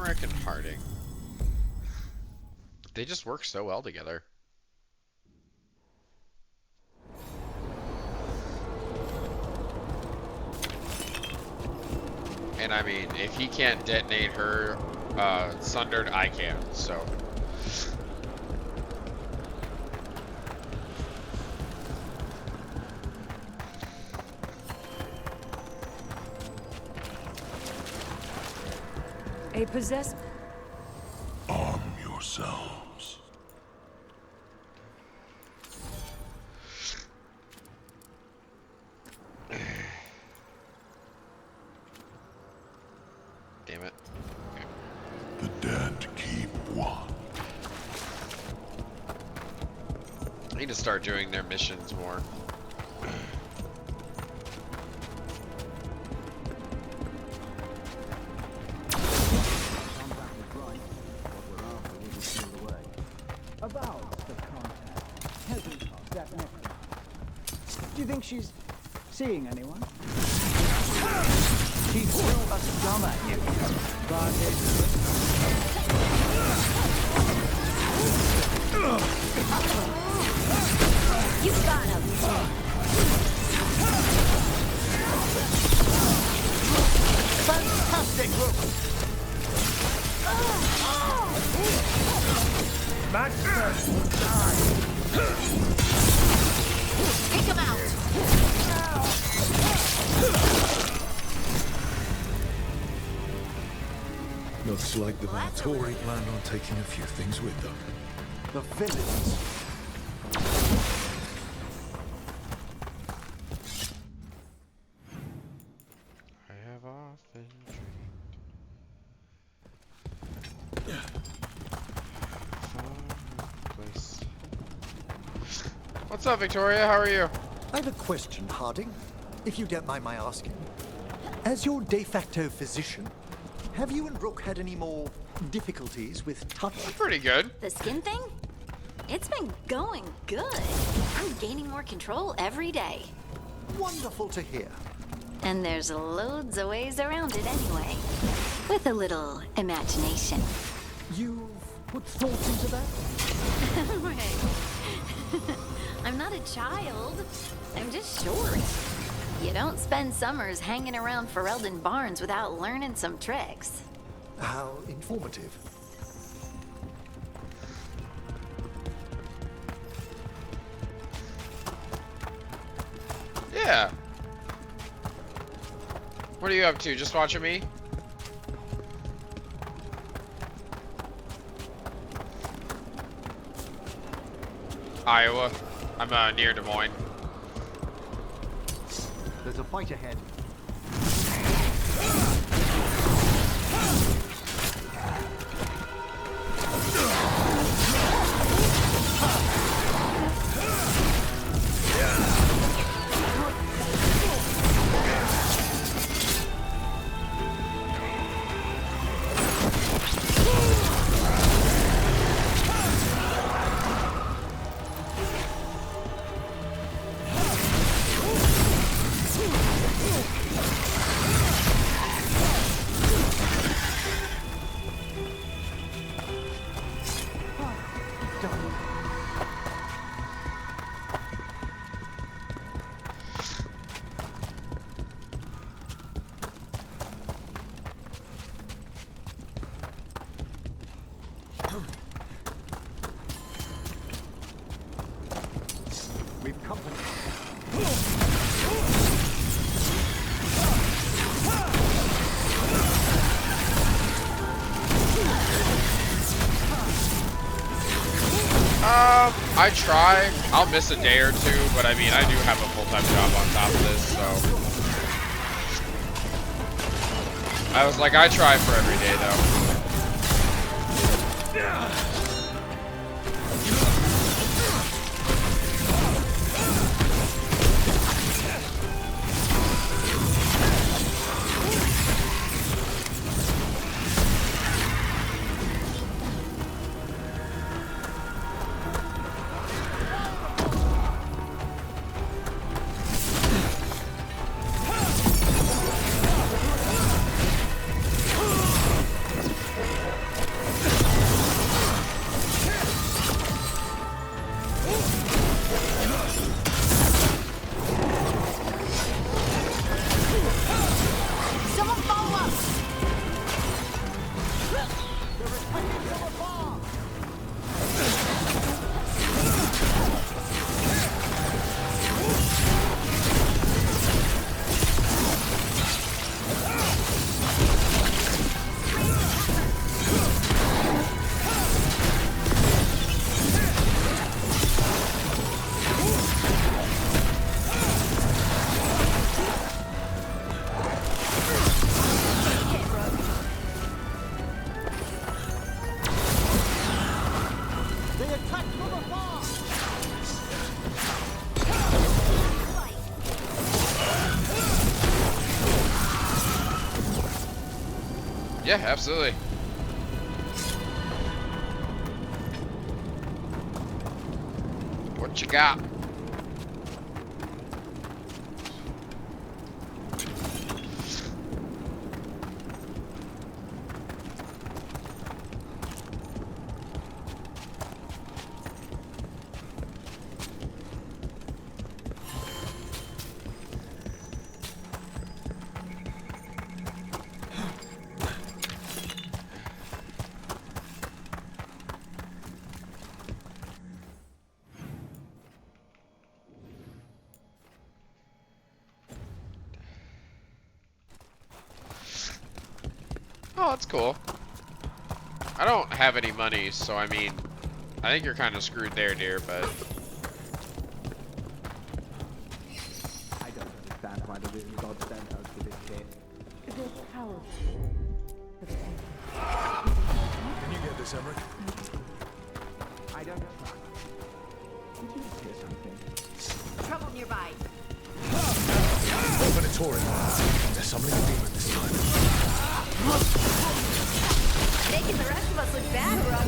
Henrik and Harding. They just work so well together. And I mean, if he can't detonate her Sundered, I can, so. A possessed... Arm yourselves. Damn it. Okay. The dead keep one. I need to start doing their missions more. Do you think she's seeing anyone? She threw a strum at you, but You got him. fantastic, Rook! Max will die! Take him out. Looks like the Volturi planned on taking a few things with them. The villains. I have often dreamed. What's up, Victoria? How are you? I have a question, Harding, if you don't mind my asking. As your de facto physician, have you and Rook had any more difficulties with touch? Pretty good. The skin thing? It's been going good. I'm gaining more control every day. Wonderful to hear. And there's loads of ways around it anyway. With a little imagination. You've put thought into that? Right. I'm not a child. I'm just short. You don't spend summers hanging around Ferelden Barns without learning some tricks. How informative. Yeah. What are you up to? Just watching me? Iowa. I'm near Des Moines. There's a fight ahead. We've company. I try. I'll miss a day or two, but I mean, I do have a full-time job on top of this, so. I was like, I try for every day, though. Yeah, absolutely. What you got? Oh, that's cool. I don't have any money, so I mean, I think you're kind of screwed there, dear, but... I don't understand why the wizard god sent us to this kid. They're cowards. Can you get this, Emmerich? I don't know. Did you hear something? Trouble nearby. Venatori. They're summoning a demon this time. Making the rest of us look bad, Rook.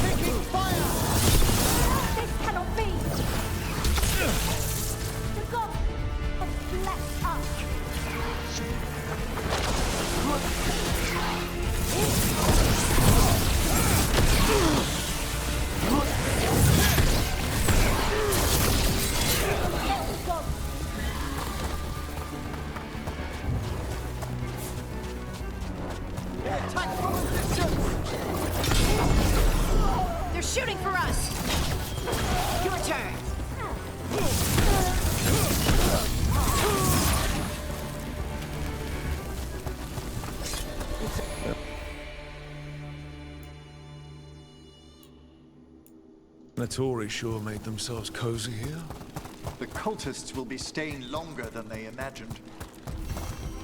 Taking fire! This cannot be! The gods have blessed us! Attack from a distance! They're shooting for us! Your turn! Venatori sure made themselves cozy here. The cultists will be staying longer than they imagined.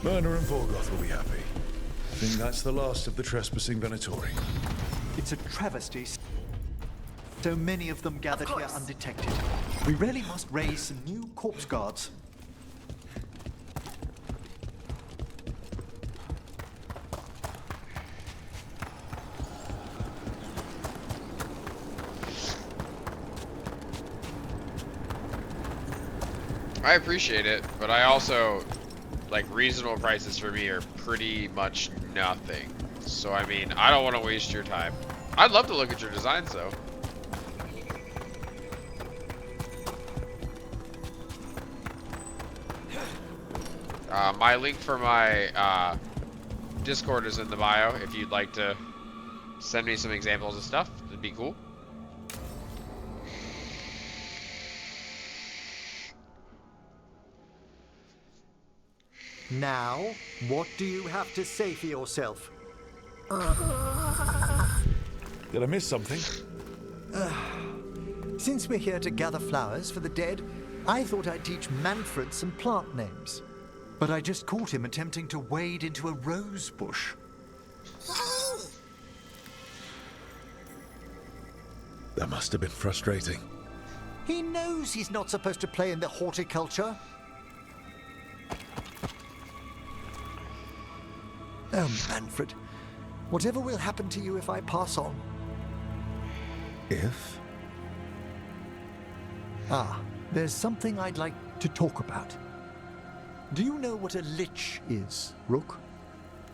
Myrna and Vorgoth will be happy. I think that's the last of the trespassing Venatori. It's a travesty. So many of them gathered here undetected. We really must raise some new corpse guards. I appreciate it, but I also, like, reasonable prices for me are pretty much nothing. So, I mean, I don't want to waste your time. I'd love to look at your designs, though. My link for my Discord is in the bio. If you'd like to send me some examples of stuff, it'd be cool. Now, what do you have to say for yourself? Did I miss something? Since we're here to gather flowers for the dead, I thought I'd teach Manfred some plant names. But I just caught him attempting to wade into a rose bush. That must have been frustrating. He knows he's not supposed to play in the horticulture. Oh, Manfred. Whatever will happen to you if I pass on? If? Ah, there's something I'd like to talk about. Do you know what a lich is, Rook?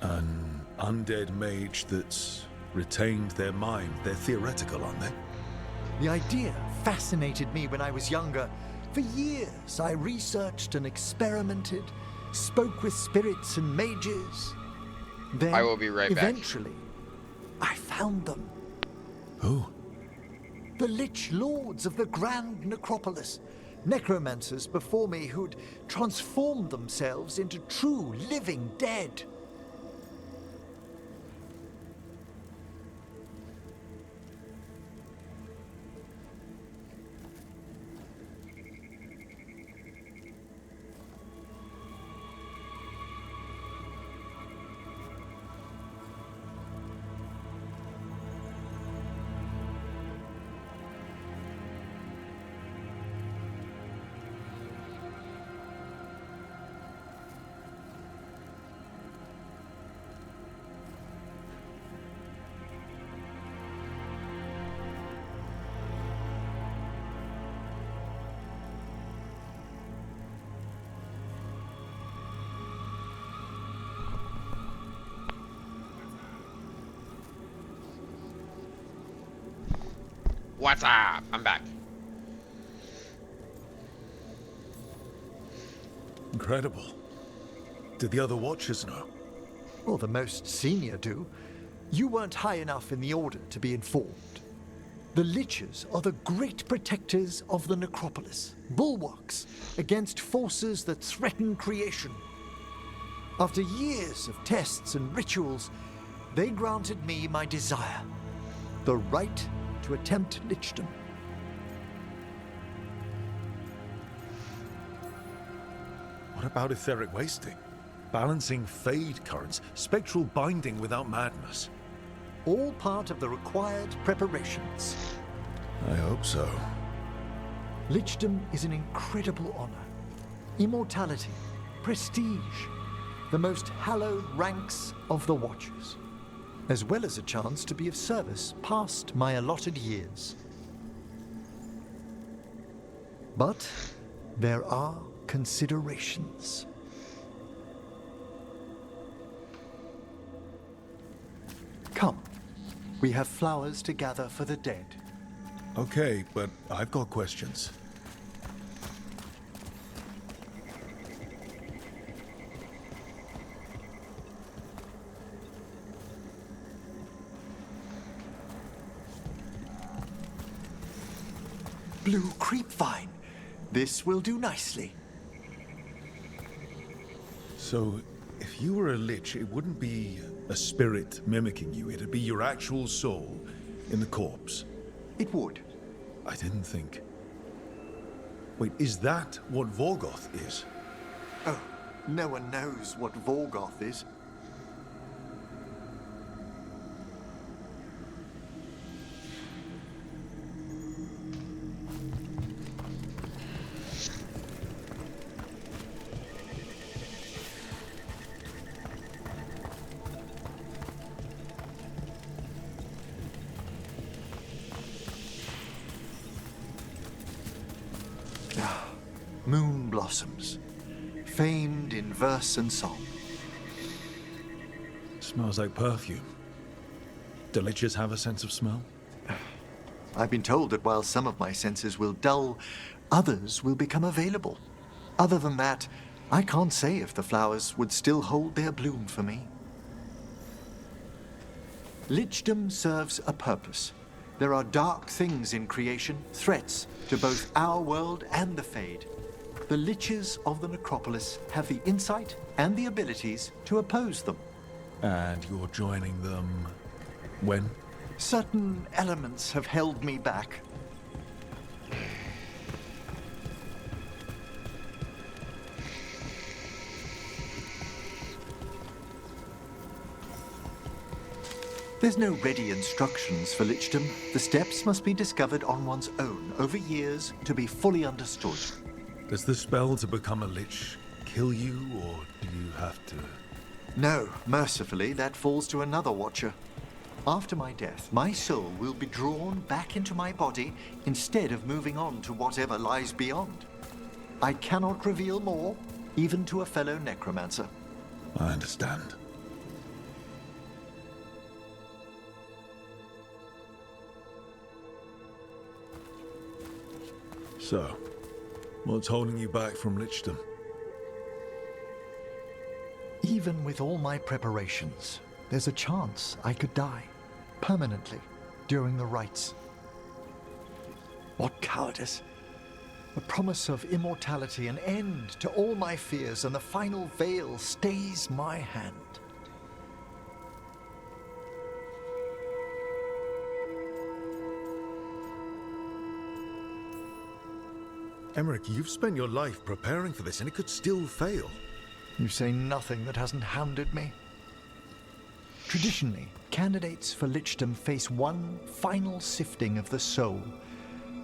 An undead mage that's retained their mind. They're theoretical, aren't they? The idea fascinated me when I was younger. For years, I researched and experimented, spoke with spirits and mages. Then, I will be right back. Eventually, I found them. Who? The Lich Lords of the Grand Necropolis. Necromancers before me who'd transformed themselves into true living dead. What's up? I'm back. Incredible. Did the other Watchers know? Well, the most senior do. You weren't high enough in the Order to be informed. The Liches are the great protectors of the Necropolis, bulwarks against forces that threaten creation. After years of tests and rituals, they granted me my desire, the right to attempt lichdom. What about etheric wasting? Balancing fade currents, spectral binding without madness. All part of the required preparations. I hope so. Lichdom is an incredible honor. Immortality, prestige, the most hallowed ranks of the Watchers, as well as a chance to be of service past my allotted years. But there are considerations. Come, we have flowers to gather for the dead. Okay, but I've got questions. Blue creepvine. This will do nicely. So, if you were a lich, it wouldn't be a spirit mimicking you. It'd be your actual soul in the corpse. It would. I didn't think. Wait, is that what Vorgoth is? Oh, no one knows what Vorgoth is. Moon blossoms, famed in verse and song. Smells like perfume. Do liches have a sense of smell? I've been told that while some of my senses will dull, others will become available. Other than that, I can't say if the flowers would still hold their bloom for me. Lichdom serves a purpose. There are dark things in creation, threats to both our world and the Fade. The Liches of the Necropolis have the insight and the abilities to oppose them. And you're joining them when? Certain elements have held me back. There's no ready instructions for lichdom. The steps must be discovered on one's own over years to be fully understood. Does the spell to become a lich kill you, or do you have to? No, mercifully, that falls to another Watcher. After my death, my soul will be drawn back into my body instead of moving on to whatever lies beyond. I cannot reveal more, even to a fellow necromancer. I understand. So, what's holding you back from lichdom? Even with all my preparations, there's a chance I could die, permanently, during the rites. What cowardice! The promise of immortality, an end to all my fears, and the final veil stays my hand. Emmerich, you've spent your life preparing for this, and it could still fail. You say nothing that hasn't hounded me. Traditionally, candidates for lichdom face one final sifting of the soul.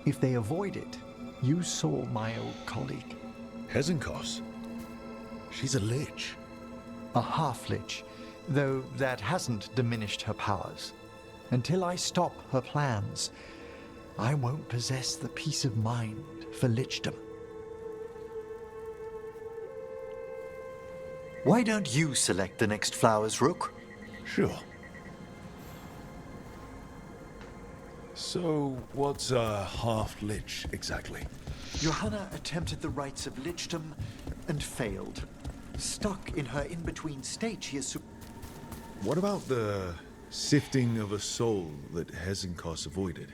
If they avoid it, you saw my old colleague. Hezenkos? She's a lich. A half-lich, though that hasn't diminished her powers. Until I stop her plans, I won't possess the peace of mind for lichdom. Why don't you select the next flowers, Rook? Sure. So, what's a half-lich exactly? Johanna attempted the rites of lichdom and failed. Stuck in her in-between state, she is... What about the sifting of a soul that Hesenkos avoided?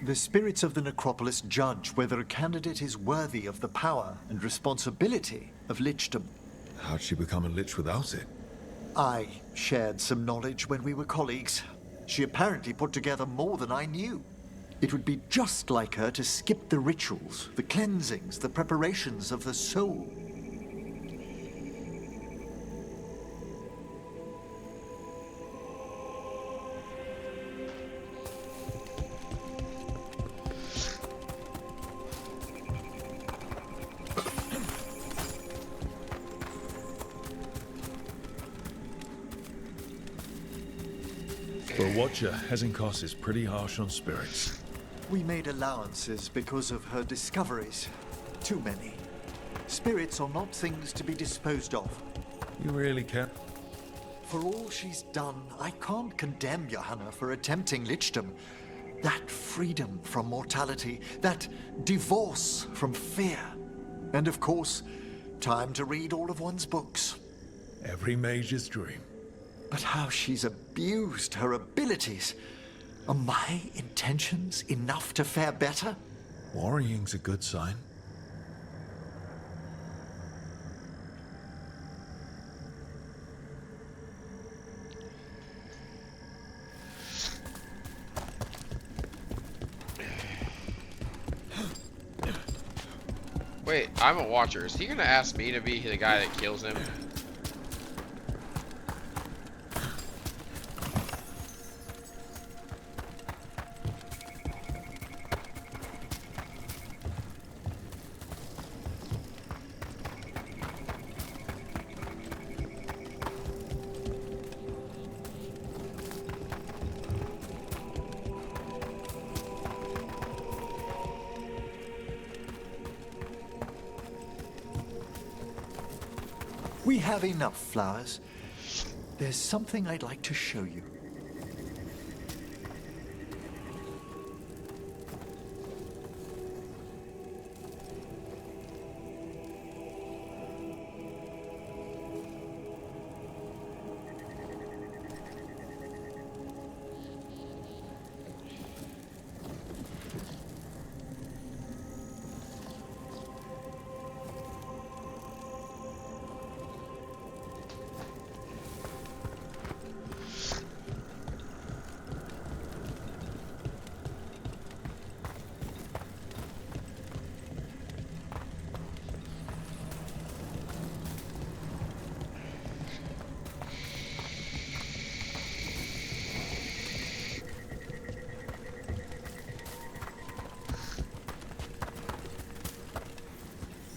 The spirits of the necropolis judge whether a candidate is worthy of the power and responsibility of lichdom. How'd she become a lich without it? I shared some knowledge when we were colleagues. She apparently put together more than I knew. It would be just like her to skip the rituals, the cleansings, the preparations of the soul. For a Watcher, Hesenkos is pretty harsh on spirits. We made allowances because of her discoveries. Too many. Spirits are not things to be disposed of. You really can't? For all she's done, I can't condemn Johanna for attempting lichdom. That freedom from mortality, that divorce from fear. And of course, time to read all of one's books. Every mage's dream. But how she's abused her abilities. Are my intentions enough to fare better? Worrying's a good sign. Wait, I'm a Watcher. Is he gonna ask me to be the guy that kills him? We have enough flowers. There's something I'd like to show you.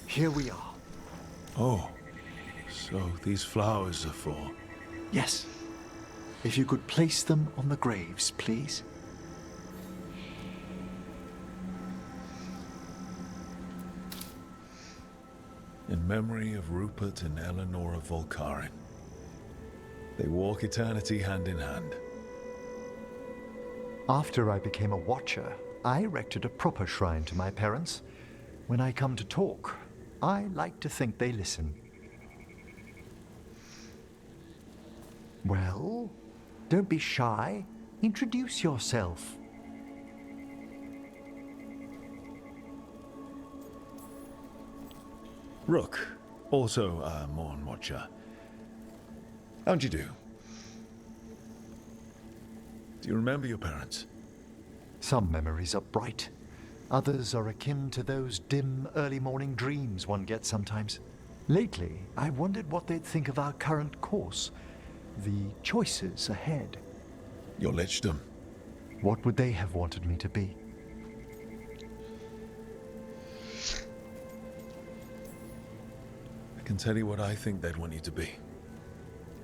Here we are. Oh, so these flowers are for... Yes. If you could place them on the graves, please. In memory of Rupert and Eleanor of Volkaren. They walk eternity hand in hand. After I became a Watcher, I erected a proper shrine to my parents. When I come to talk, I like to think they listen. Well, don't be shy. Introduce yourself. Rook, also a Morn Watcher. How'd you do? Do you remember your parents? Some memories are bright. Others are akin to those dim early morning dreams one gets sometimes. Lately, I wondered what they'd think of our current course. The choices ahead. Your lichdom. What would they have wanted me to be? I can tell you what I think they'd want you to be.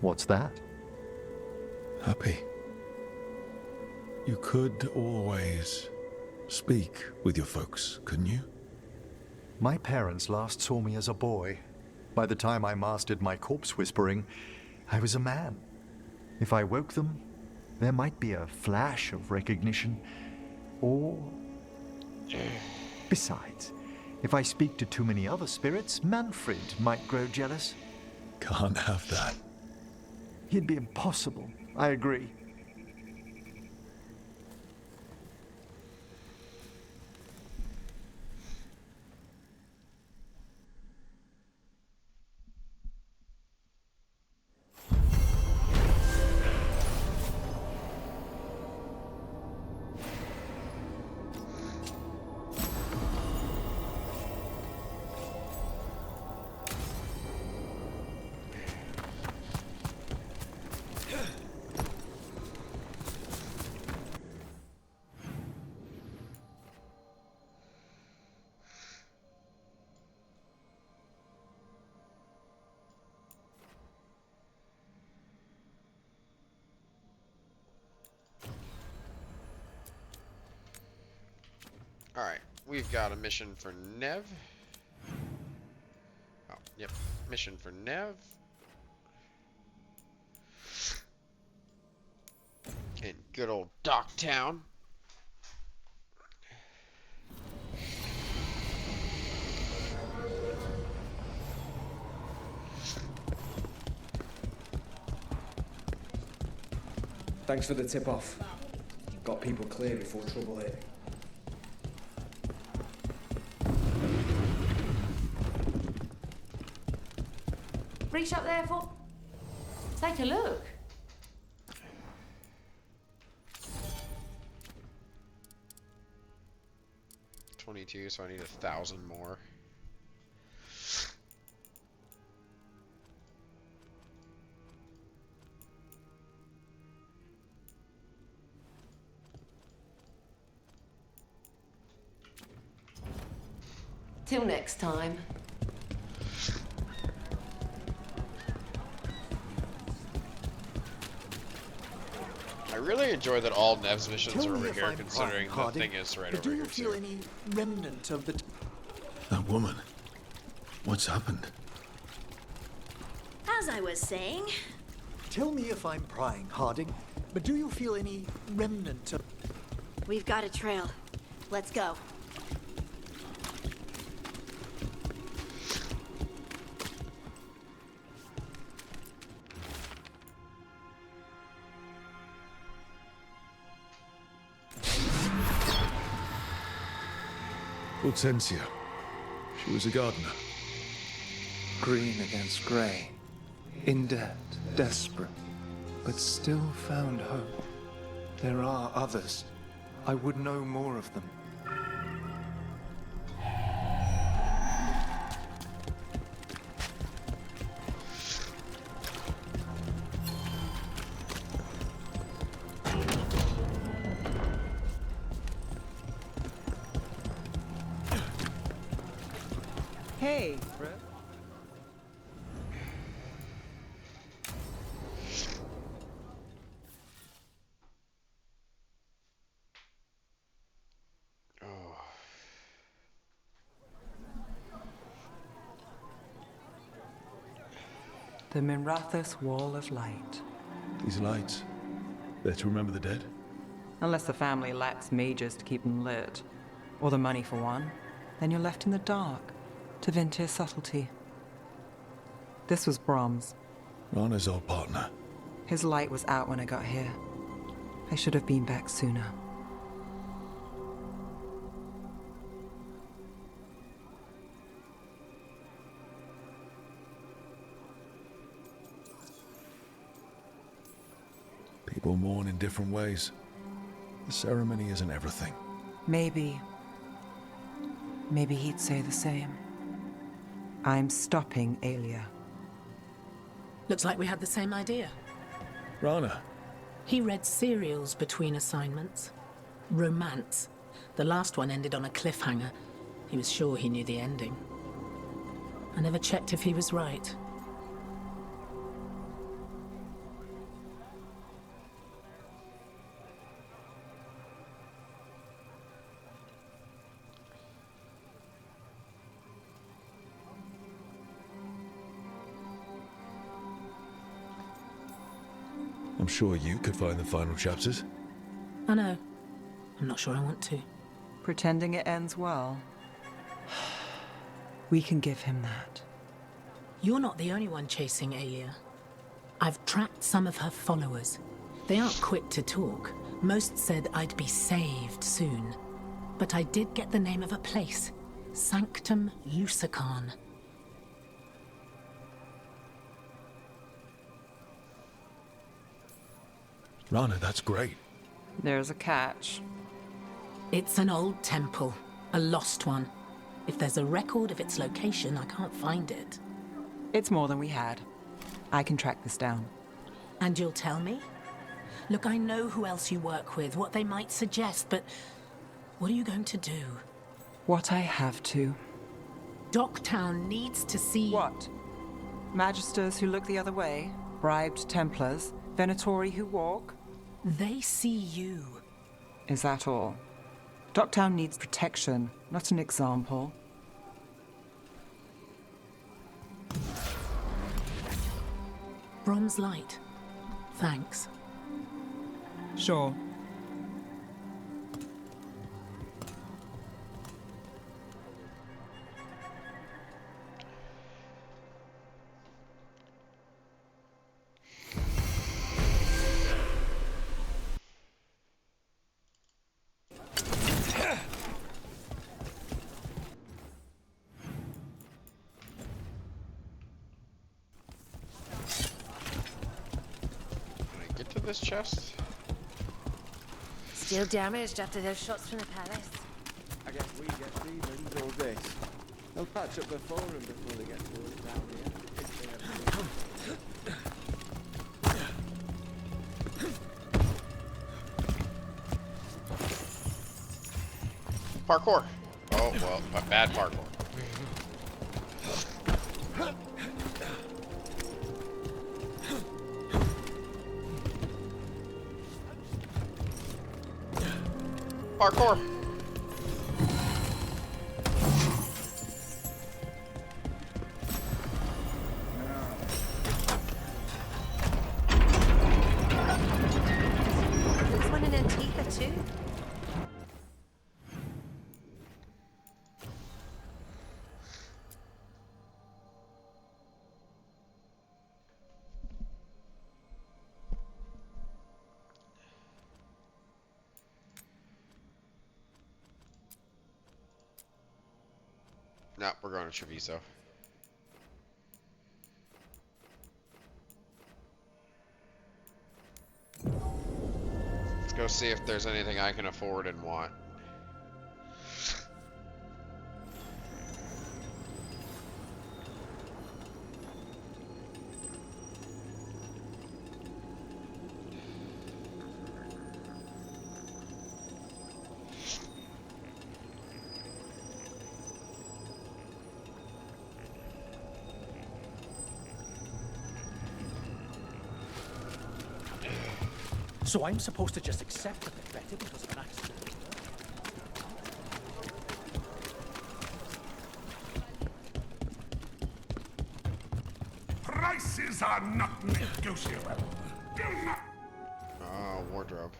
What's that? Happy. You could always speak with your folks, couldn't you? My parents last saw me as a boy. By the time I mastered my corpse whispering, I was a man. If I woke them, there might be a flash of recognition, Or... Besides, if I speak to too many other spirits, Manfred might grow jealous. Can't have that. He'd be impossible. I agree. Alright, we've got a mission for Nev. Oh, yep, mission for Nev. In good old Docktown. Thanks for the tip-off. Got people clear before trouble hit. Reach up there for... Take a look. $22, so I need 1,000 more. Till next time. I really enjoy that all Nev's missions Tell are me over if here, I'm considering prying, the thing Harding, is right but over do you here feel too. any remnant of the... That woman. What's happened? As I was saying, Tell me if I'm prying, Harding, but do you feel any remnant of... we've got a trail. Let's go. Hortensia. She was a gardener. Green against grey. In debt, desperate, but still found hope. There are others. I would know more of them. Hey, Fred. The Minrathous Wall of Light. These lights, they're to remember the dead? Unless the family lacks mages to keep them lit, or the money for one, then you're left in the dark to Vintir's subtlety. This was Brahms. Rana's old partner. His light was out when I got here. I should have been back sooner. People mourn in different ways. The ceremony isn't everything. Maybe he'd say the same. I'm stopping Aelia. Looks like we had the same idea. Rana. He read serials between assignments. Romance. The last one ended on a cliffhanger. He was sure he knew the ending. I never checked if he was right. I'm sure you could find the final chapters. I know. I'm not sure I want to. Pretending it ends well. We can give him that. You're not the only one chasing Aya. I've tracked some of her followers. They aren't quick to talk. Most said I'd be saved soon. But I did get the name of a place. Sanctum Lusican. Rana, that's great. There's a catch. It's an old temple. A lost one. If there's a record of its location, I can't find it. It's more than we had. I can track this down. And you'll tell me? Look, I know who else you work with, what they might suggest, but what are you going to do? What I have to. Docktown needs to see... What? Magisters who look the other way? Bribed Templars? Venatori who walk? They see you. Is that all? Docktown needs protection, not an example. Bronze light. Thanks. Sure. This chest? Still damaged after those shots from the palace. I guess we get Stevens all this. They'll patch up the forum before they get to us down here. If they ever do. Parkour. Oh, well, bad parkour. Parkour. There's one in Antifa too. No, we're going to Treviso. Let's go see if there's anything I can afford and want. So I'm supposed to just accept that they're better because of an accident? Prices are not negotiable. Do not. Oh, wardrobe.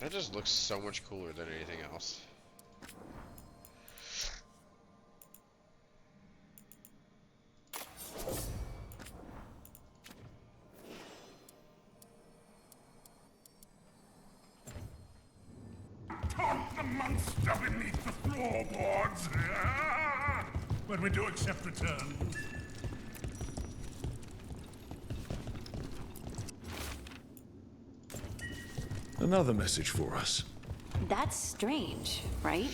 That just looks so much cooler than anything else. Taunt the monster beneath the floorboards. But we do accept returns. Another message for us. That's strange, right?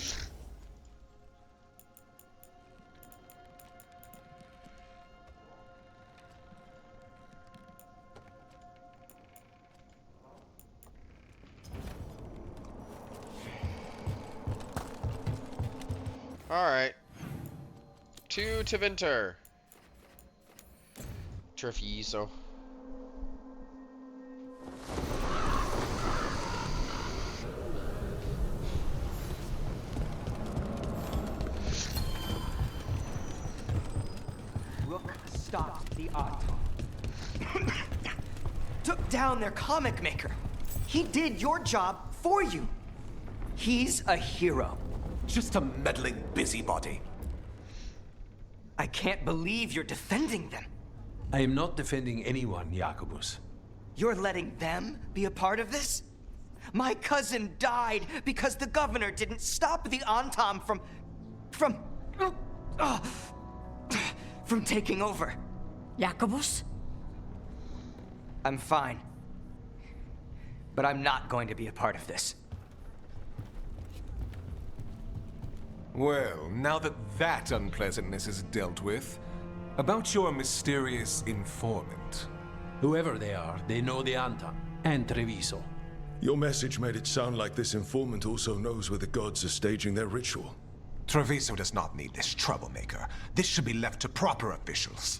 Alright. To Tevinter. Treviso. Rook stopped the art. Took down their comic maker. He did your job for you. He's a hero. Just a meddling busybody. I can't believe you're defending them. I am not defending anyone, Jacobus. You're letting them be a part of this? My cousin died because the governor didn't stop the Antam from taking over. Jacobus? I'm fine. But I'm not going to be a part of this. Well, now that unpleasantness is dealt with, about your mysterious informant. Whoever they are, they know the Antam and Treviso. Your message made it sound like this informant also knows where the gods are staging their ritual. Treviso does not need this troublemaker. This should be left to proper officials.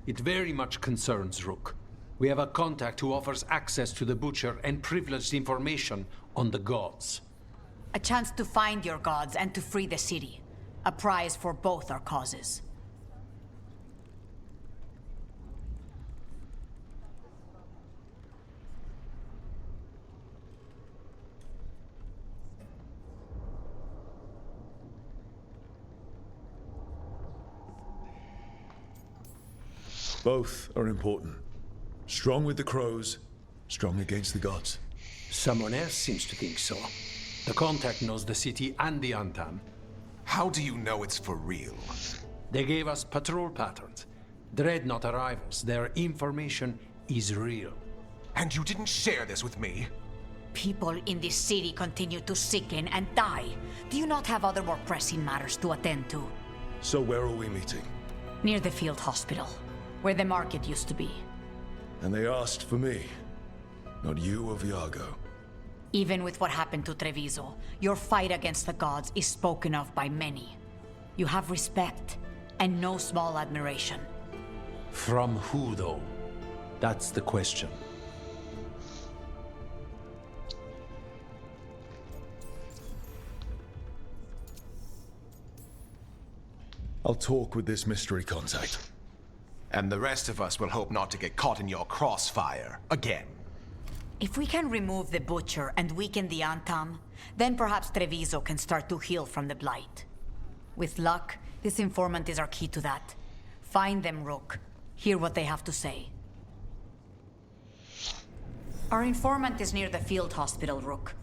It very much concerns Rook. We have a contact who offers access to the Butcher and privileged information on the gods. A chance to find your gods and to free the city. A prize for both our causes. Both are important. Strong with the crows, strong against the gods. Someone else seems to think so. The contact knows the city and the Antam. How do you know it's for real? They gave us patrol patterns. Dreadnought arrivals. Their information is real. And you didn't share this with me? People in this city continue to sicken and die. Do you not have other more pressing matters to attend to? So where are we meeting? Near the field hospital, where the market used to be. And they asked for me, not you or Viago. Even with what happened to Treviso, your fight against the gods is spoken of by many. You have respect, and no small admiration. From who, though? That's the question. I'll talk with this mystery contact. And the rest of us will hope not to get caught in your crossfire again. If we can remove the Butcher and weaken the Antam, then perhaps Treviso can start to heal from the Blight. With luck, this informant is our key to that. Find them, Rook. Hear what they have to say. Our informant is near the field hospital, Rook.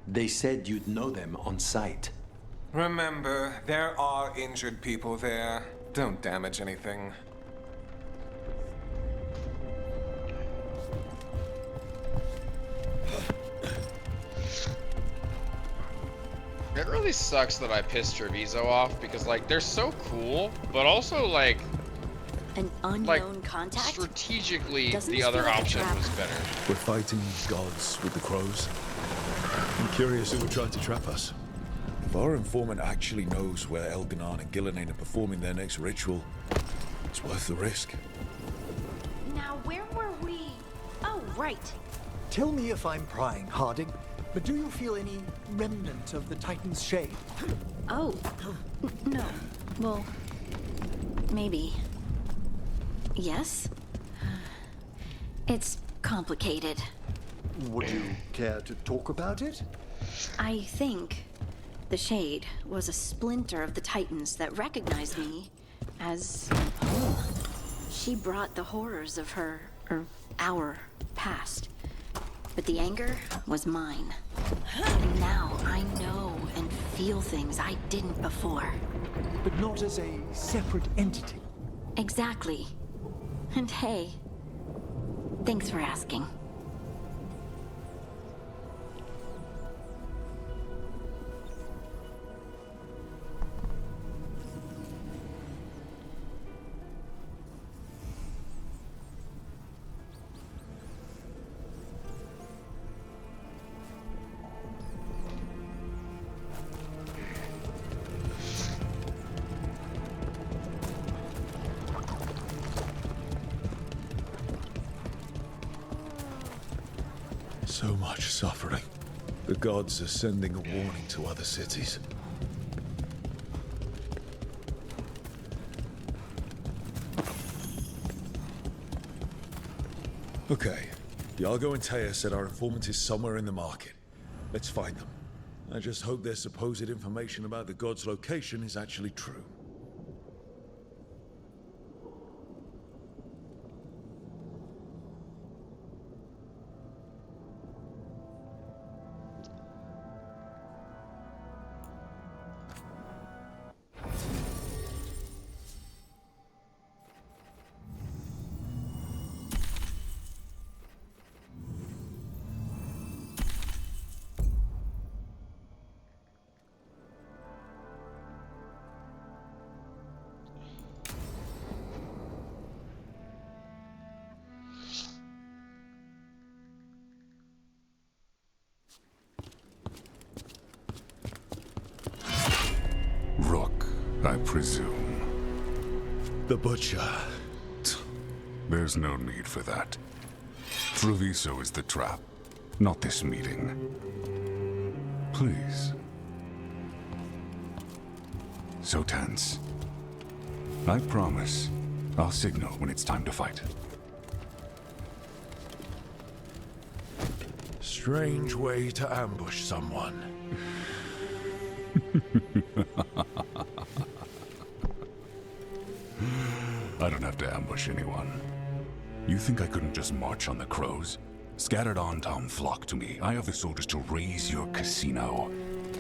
They said you'd know them on sight. Remember, there are injured people there. Don't damage anything. It really sucks that I pissed Treviso off because, like, they're so cool, but also, like, an unknown contact? Strategically, Doesn't the this other feel like a option trap? was better. We're fighting gods with the crows. I'm curious who would try to trap us. If our informant actually knows where Elganon and Gillenane are performing their next ritual, it's worth the risk. Now, where were we? Oh, right. Tell me if I'm prying, Harding, but do you feel any remnant of the Titan's shade? Oh, no. Well, maybe. Yes? It's complicated. Would you care to talk about it? I think the Shade was a splinter of the Titans that recognized me as home. She brought the horrors of our past. But the anger was mine. And now I know and feel things I didn't before. But not as a separate entity. Exactly. And hey, thanks for asking. So much suffering. The gods are sending a warning to other cities. Okay. Iago and Taya said our informant is somewhere in the market. Let's find them. I just hope their supposed information about the god's location is actually true. Rook, I presume. The Butcher. There's no need for that. Treviso is the trap, not this meeting. Please. So tense. I promise, I'll signal when it's time to fight. Strange way to ambush someone. I don't have to ambush anyone. You think I couldn't just march on the crows? Scattered Antam flock to me. I have the soldiers to raise your casino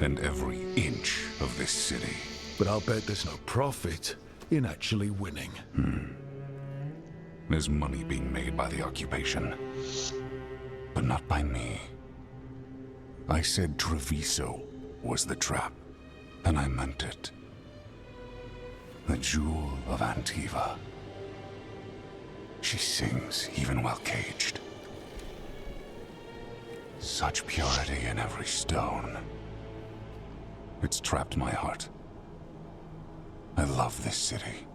and every inch of this city. But I'll bet there's no profit in actually winning. There's money being made by the occupation, but not by me. I said Treviso was the trap, and I meant it. The Jewel of Antiva. She sings even while caged. Such purity in every stone. It's trapped my heart. I love this city.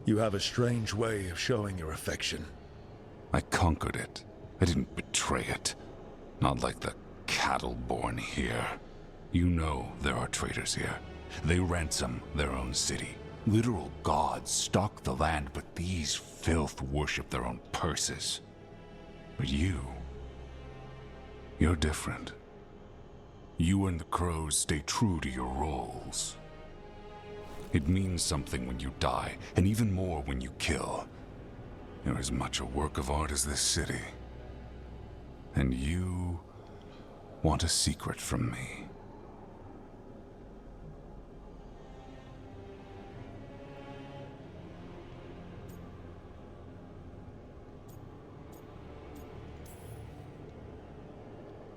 You have a strange way of showing your affection. I conquered it. I didn't betray it. Not like the cattle born here. You know there are traitors here. They ransom their own city. Literal gods stalk the land, but these filth worship their own purses. But you're different. You and the crows stay true to your roles. It means something when you die, and even more when you kill. You're as much a work of art as this city. And you want a secret from me.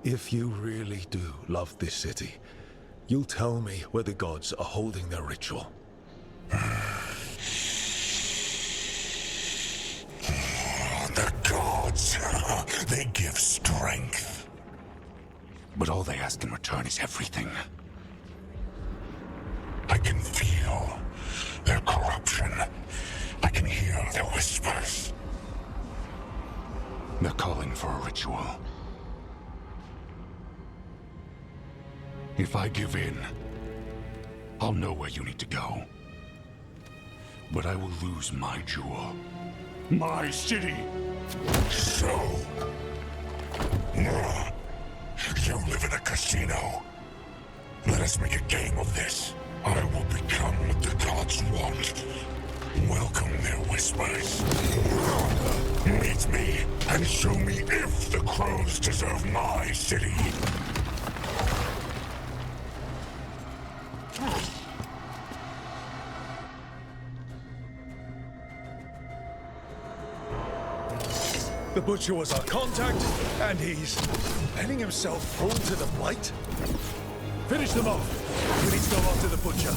If you really do love this city, you'll tell me where the gods are holding their ritual. The gods, they give strength. But all they ask in return is everything. I can feel their corruption. I can hear their whispers. They're calling for a ritual. If I give in, I'll know where you need to go. But I will lose my jewel. My city! So... you live in a casino. Let us make a game of this. I will become what the gods want. Welcome their whispers. Meet me and show me if the crows deserve my city. The Butcher was our contact, and he's letting himself fall to the Blight? Finish them off. We need to go after the Butcher.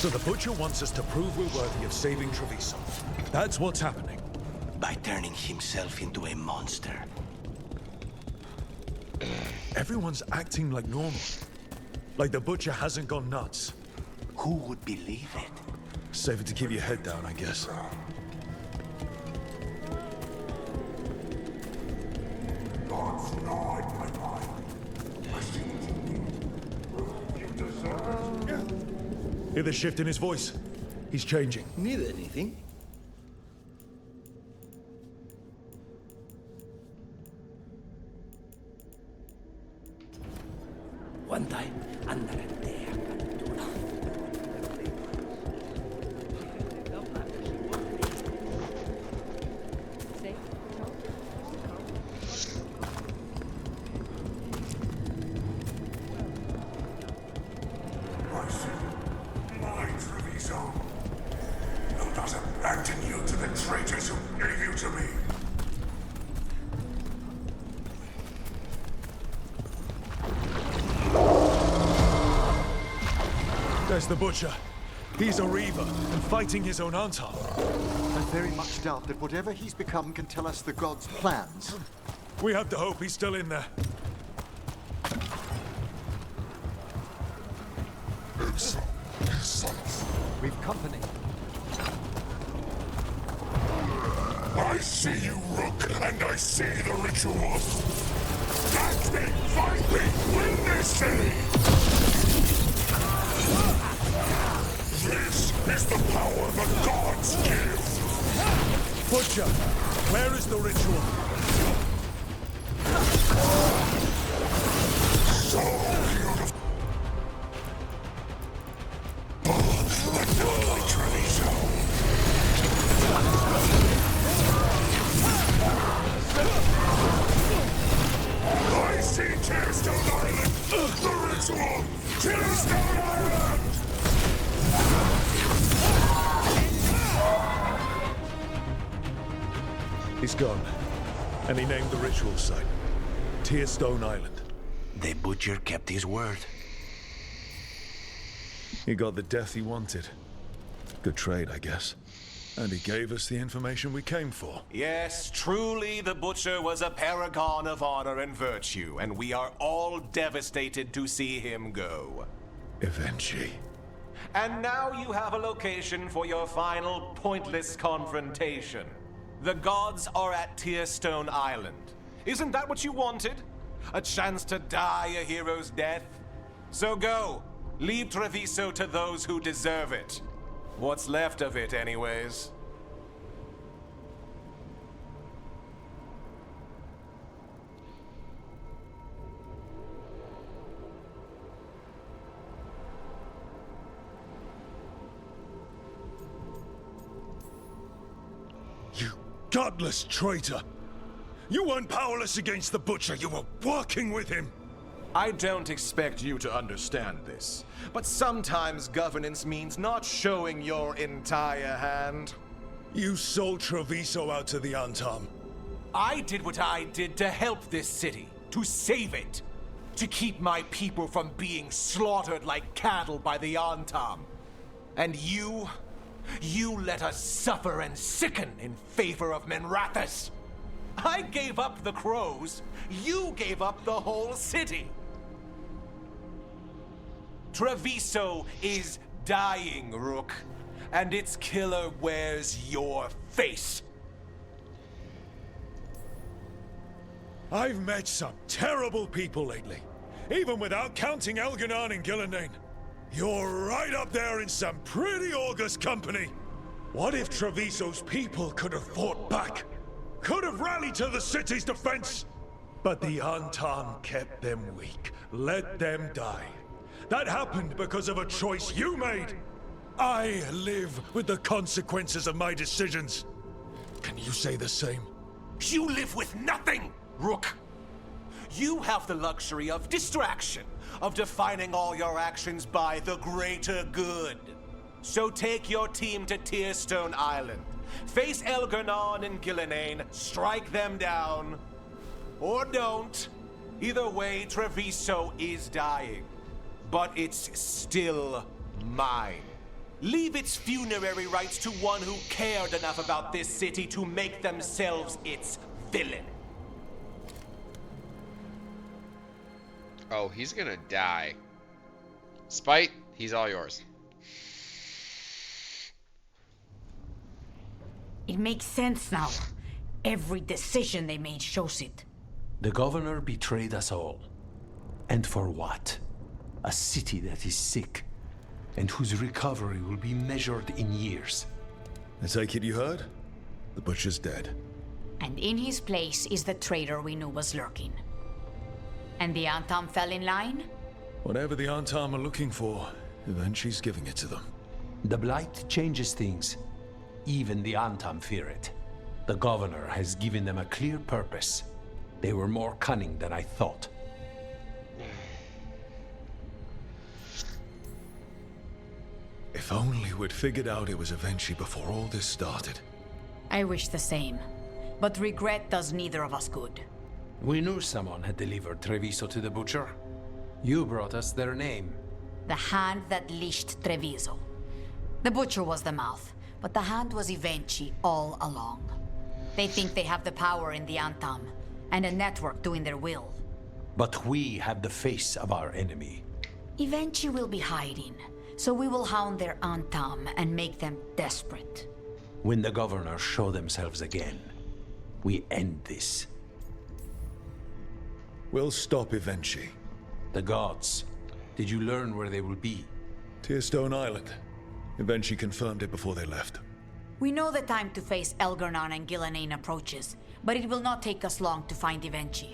So the Butcher wants us to prove we're worthy of saving Treviso. That's what's happening. By turning himself into a monster. Everyone's acting like normal. Like the Butcher hasn't gone nuts. Who would believe it? Safer to keep your head down, I guess. Hear the shift in his voice? He's changing. Need anything? One time, andare a terra, addirittura. My Treviso. Who does abandon you to the traitors who gave you to me? There's the Butcher. He's a Reaver and fighting his own Antar. I very much doubt that whatever he's become can tell us the gods' plans. We have to hope he's still in there. We've company. I see you, Rook, and I see the rituals. Catch me, fight me, win this city! This is the power the gods give! Butcher, where is the ritual? So beautiful! But not like Treviso. I see Tearstone Island! The ritual! Tearstone Island! He's gone. And he named the ritual site. Tearstone Island. The Butcher kept his word. He got the death he wanted. Good trade, I guess. And he gave us the information we came for. Yes, truly the Butcher was a paragon of honor and virtue, and we are all devastated to see him go. Eventually. And now you have a location for your final pointless confrontation. The gods are at Tearstone Island. Isn't that what you wanted? A chance to die a hero's death? So go. Leave Treviso to those who deserve it. What's left of it, anyways. You godless traitor! You weren't powerless against the Butcher, you were working with him! I don't expect you to understand this, but sometimes governance means not showing your entire hand. You sold Treviso out to the Antam. I did what I did to help this city, to save it, to keep my people from being slaughtered like cattle by the Antam. And you let us suffer and sicken in favor of Minrathous. I gave up the crows, you gave up the whole city. Treviso is dying, Rook, and its killer wears your face. I've met some terrible people lately, even without counting Elganon and Gillenane. You're right up there in some pretty august company. What if Treviso's people could have fought back? Could have rallied to the city's defense? But the Antam kept them weak, let them die. That happened because of a choice you made. I live with the consequences of my decisions. Can you say the same? You live with nothing, Rook. You have the luxury of distraction, of defining all your actions by the greater good. So take your team to Tearstone Island. Face Elganon and Gillenane, strike them down. Or don't. Either way, Treviso is dying. But it's still mine. leave its funerary rites to one who cared enough about this city to make themselves its villain. Oh, he's gonna die. Spite, he's all yours. It makes sense now. Every decision they made shows it. The governor betrayed us all. And for what? A city that is sick, and whose recovery will be measured in years. I take it you heard? The butcher's dead. And in his place is the traitor we knew was lurking. And the Antam fell in line? Whatever the Antam are looking for, Eventually's giving it to them. The Blight changes things. Even the Antam fear it. The governor has given them a clear purpose. They were more cunning than I thought. If only we'd figured out it was Eventually before all this started. I wish the same. But regret does neither of us good. We knew someone had delivered Treviso to the butcher. You brought us their name. The hand that leashed Treviso. The butcher was the mouth, but the hand was Evenchi all along. They think they have the power in the Antam, and a network doing their will. But we have the face of our enemy. Evenchi will be hiding, so we will hound their Antam and make them desperate. When the governors show themselves again, we end this. We'll stop Evenchi. The gods. Did you learn where they will be? Tearstone Island. Eventually confirmed it before they left. We know the time to face Elgar'nan and Gillenane approaches, but it will not take us long to find Evenchi.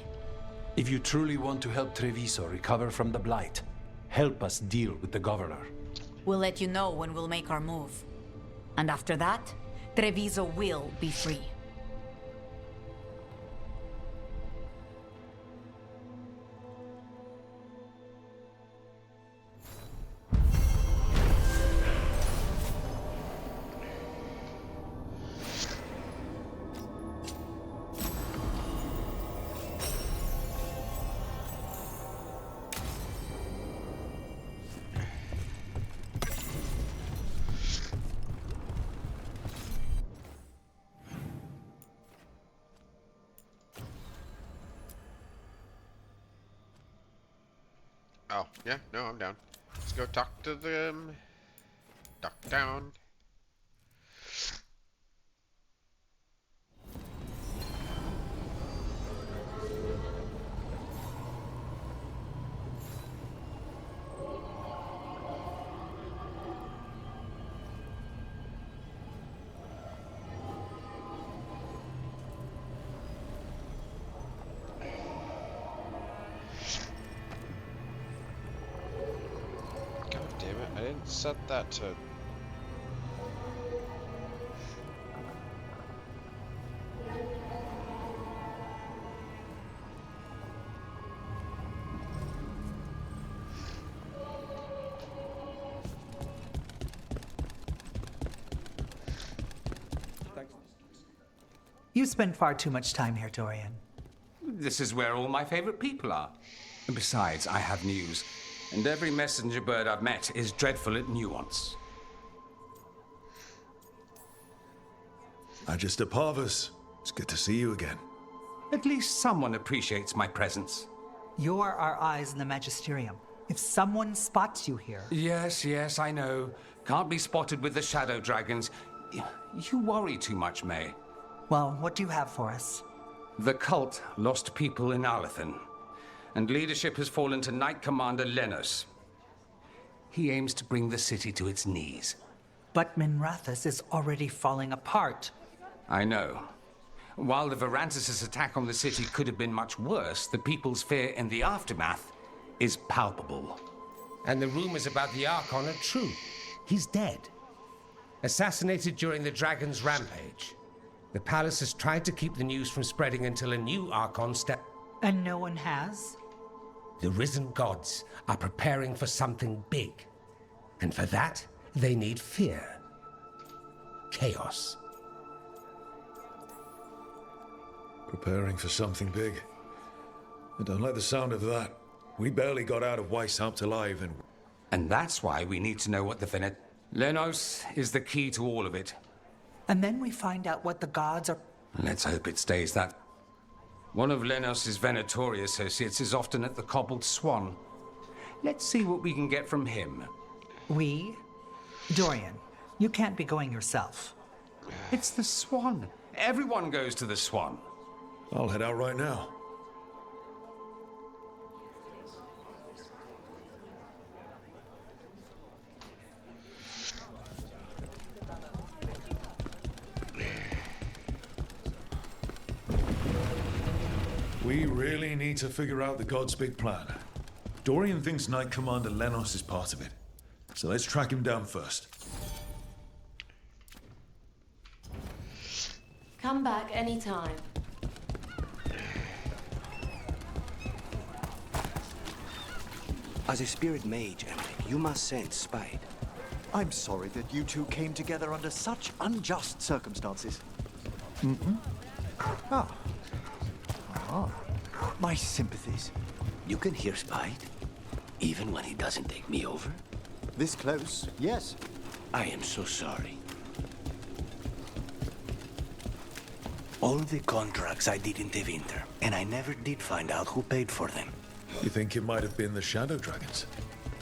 If you truly want to help Treviso recover from the Blight, help us deal with the governor. We'll let you know when we'll make our move. And after that, Treviso will be free. Oh, yeah, no, I'm down. Let's go talk to them. Duck down. Set that to... You spend far too much time here, Dorian. This is where all my favorite people are. Besides, I have news. And every messenger bird I've met is dreadful at nuance. Magister Parvus, it's good to see you again. At least someone appreciates my presence. You're our eyes in the Magisterium. If someone spots you here... Yes, I know. Can't be spotted with the Shadow Dragons. You worry too much, May. Well, what do you have for us? The cult lost people in Arlathan, and leadership has fallen to Knight Commander Lenos. He aims to bring the city to its knees. But Minrathous is already falling apart. I know. While the Varantis' attack on the city could have been much worse, the people's fear in the aftermath is palpable. And the rumors about the Archon are true. He's dead. Assassinated during the Dragon's rampage. The palace has tried to keep the news from spreading until a new Archon And no one has? The risen gods are preparing for something big. And for that, they need fear. Chaos. Preparing for something big. I don't like the sound of that. We barely got out of Weishaupt alive and... And that's why we need to know what the Lenos is the key to all of it. And then we find out what the gods are... Let's hope it stays that. One of Lenos's Venatori associates is often at the Cobbled Swan. Let's see what we can get from him. We? Dorian, you can't be going yourself. It's the Swan. Everyone goes to the Swan. I'll head out right now. We really need to figure out the God's big plan. Dorian thinks Knight Commander Lenos is part of it. So let's track him down first. Come back anytime. As a spirit mage, Emily, you must sense spite. I'm sorry that you two came together under such unjust circumstances. Mm-hmm. My sympathies. You can hear spite, even when he doesn't take me over. This close, yes. I am so sorry. All the contracts I did in Tevinter, and I never did find out who paid for them. You think it might have been the Shadow Dragons?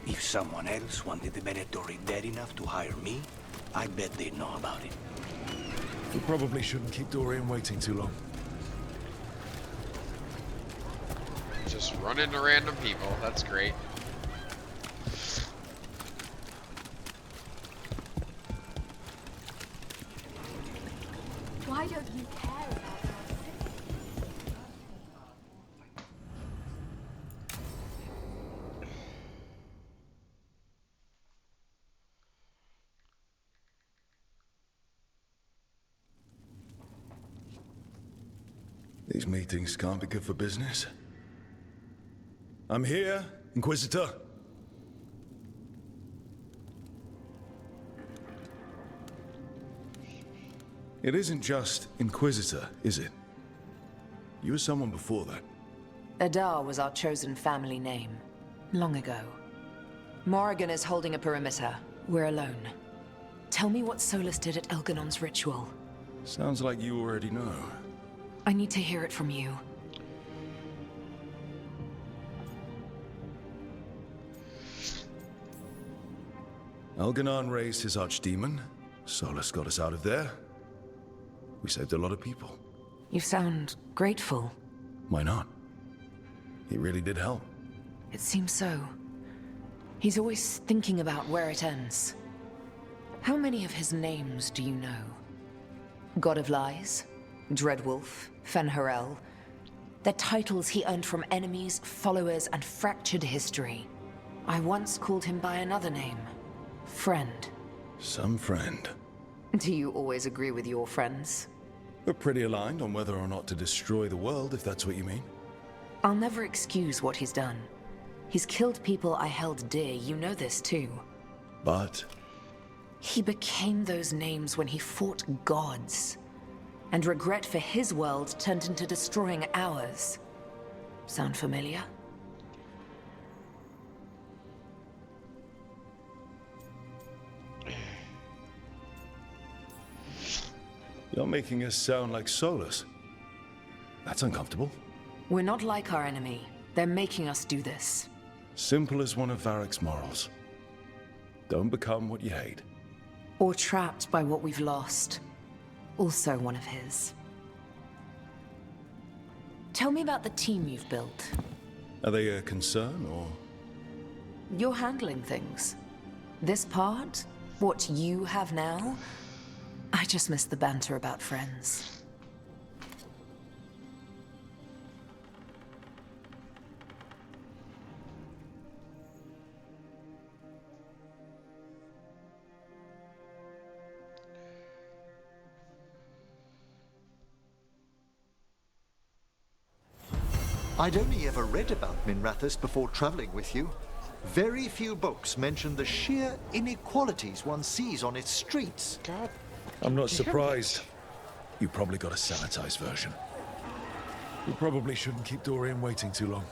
If someone else wanted the Venatori dead enough to hire me, I bet they'd know about it. We probably shouldn't keep Dorian waiting too long. Just run into random people. That's great. Why don't you care about our city? These meetings can't be good for business. I'm here, Inquisitor. It isn't just Inquisitor, is it? You were someone before that. Adar was our chosen family name, long ago. Morrigan is holding a perimeter. We're alone. Tell me what Solus did at Elganon's ritual. Sounds like you already know. I need to hear it from you. Elganon raised his archdemon. Solus got us out of there. We saved a lot of people. You sound grateful. Why not? He really did help. It seems so. He's always thinking about where it ends. How many of his names do you know? God of Lies, Dreadwolf, Fen'Harel. They're titles he earned from enemies, followers, and fractured history. I once called him by another name. Friend. Some friend. Do you always agree with your friends? We're pretty aligned on whether or not to destroy the world, if that's what you mean. I'll never excuse what he's done. He's killed people I held dear, you know this too. But? He became those names when he fought gods. And regret for his world turned into destroying ours. Sound familiar? You're making us sound like Solus. That's uncomfortable. We're not like our enemy. They're making us do this. Simple as one of Varric's morals. Don't become what you hate. Or trapped by what we've lost. Also one of his. Tell me about the team you've built. Are they a concern, or...? You're handling things. This part, what you have now, I just miss the banter about friends. I'd only ever read about Minrathous before traveling with you. Very few books mention the sheer inequalities one sees on its streets. God. I'm not surprised. You probably got a sanitized version. We probably shouldn't keep Dorian waiting too long.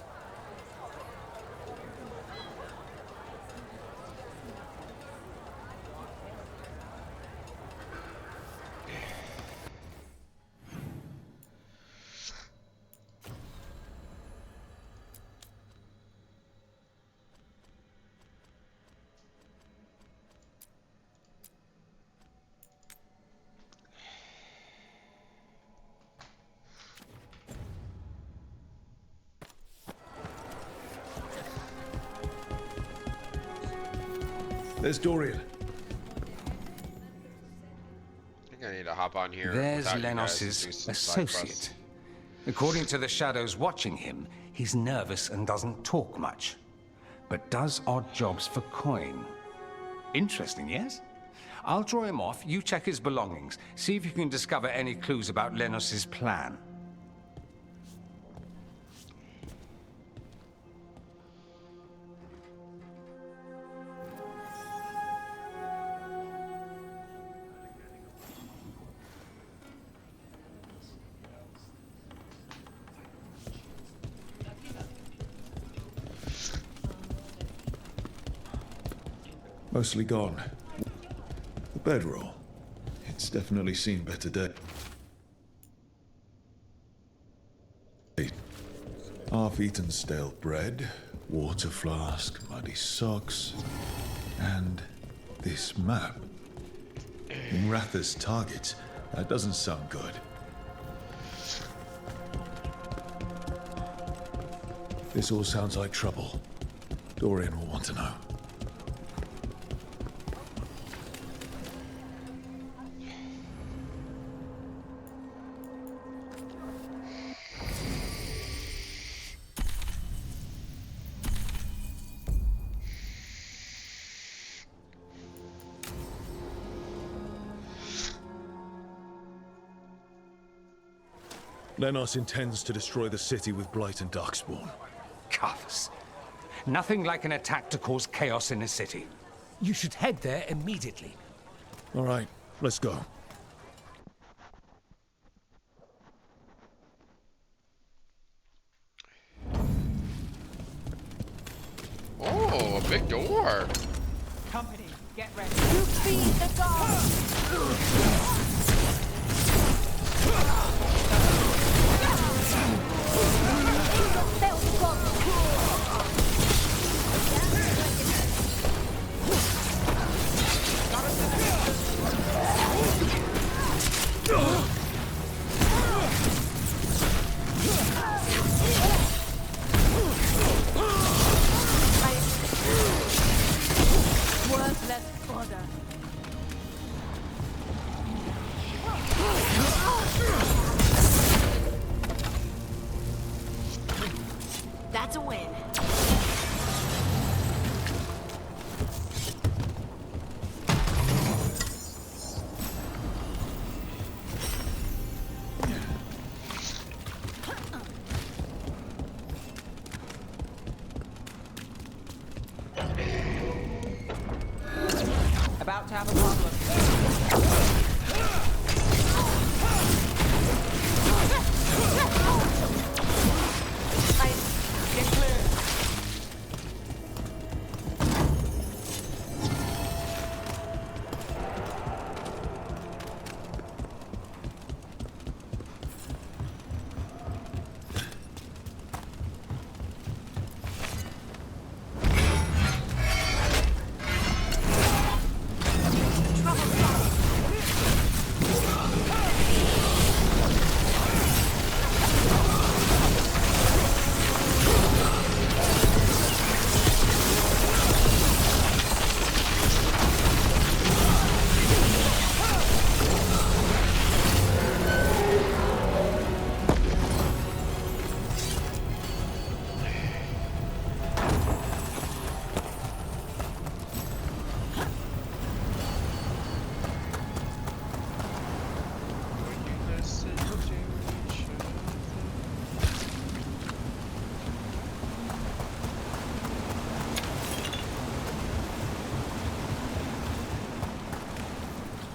There's Dorian. I think I need to hop on here. There's without you guys and do Lenos's some side quests. associate. According to the shadows watching him, he's nervous and doesn't talk much, but does odd jobs for coin. Interesting, yes? I'll draw him off, you check his belongings, see if you can discover any clues about Lenos's plan. Mostly gone. The bedroll. It's definitely seen better days. Half-eaten stale bread, water flask, muddy socks, and this map. In Ratha's targets, that doesn't sound good. This all sounds like trouble. Dorian will want to know. Lenos intends to destroy the city with Blight and Darkspawn. Carthus. Nothing like an attack to cause chaos in a city. You should head there immediately. All right, let's go. Oh, a big door. Company, get ready. You feed the gods! Worthless fodder. That's a win. About to have a problem. Get clear.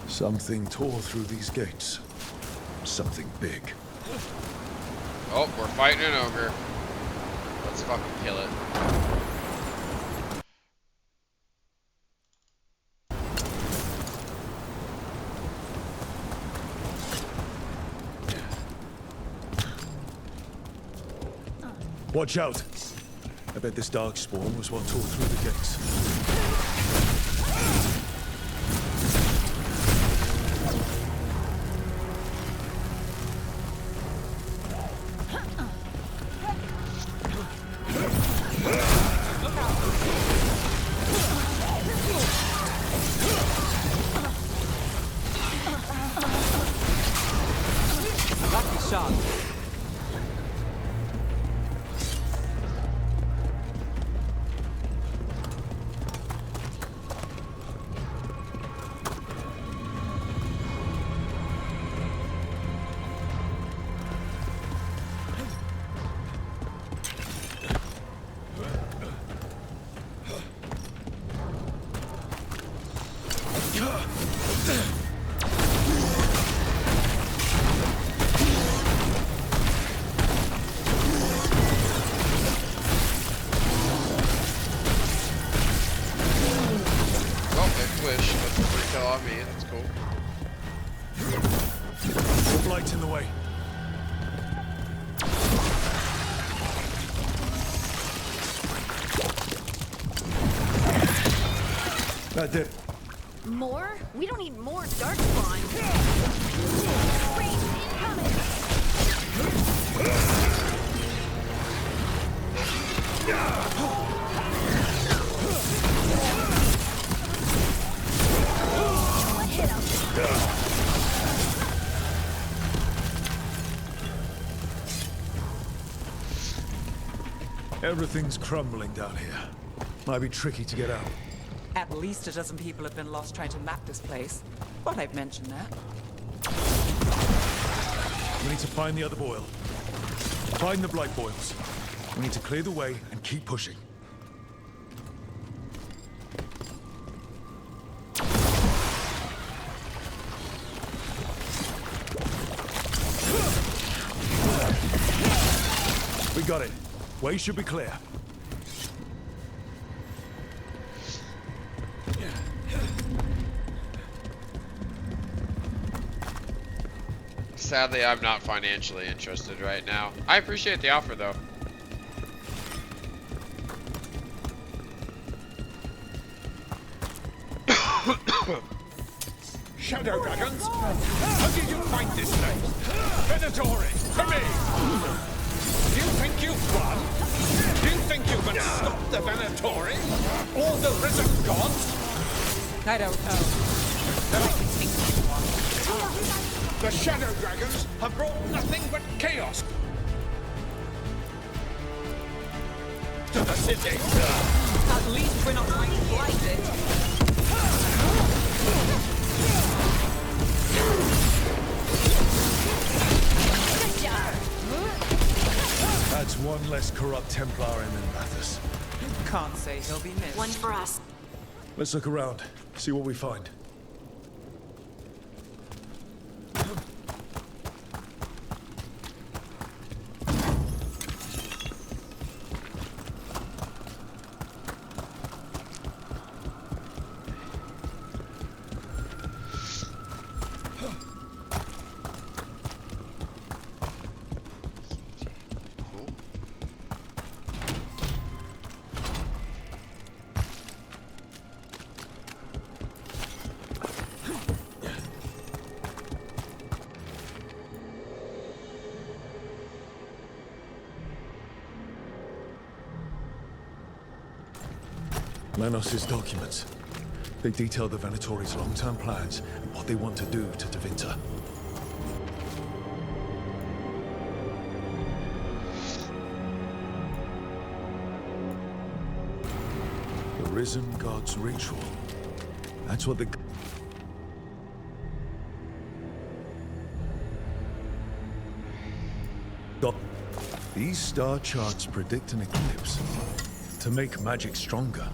Something tore through these gates. Something big. Oh, we're fighting an ogre. Let's fucking kill it. Watch out! I bet this Darkspawn was what tore through the gates. Oh, they wish. That's a free kill on me. That's cool. The blight's in the way. That did. More? We don't need more Darkspawn. Range incoming! What hit him? Everything's crumbling down here. Might be tricky to get out. At least a dozen people have been lost trying to map this place. But I've mentioned that. We need to find the other boil. Find the blight boils. We need to clear the way and keep pushing. We got it. Way should be clear. Sadly, I'm not financially interested right now. I appreciate the offer, though. Shadow Dragons? How did you find this place? Venatori, to me! Do you think you've won? Do you think you can stop the Venatori? Or the risen gods? I don't know. But I can think you want. The Shadow Dragons have brought nothing but chaos to the city. At least we're not going to blight it. That's one less corrupt Templar in Mathis. Can't say he'll be missed. One for us. Let's look around, see what we find. Lanos' documents. They detail the Venatori's long-term plans and what they want to do to Tevinter. The Risen God's ritual. That's what the... These star charts predict an eclipse to make magic stronger.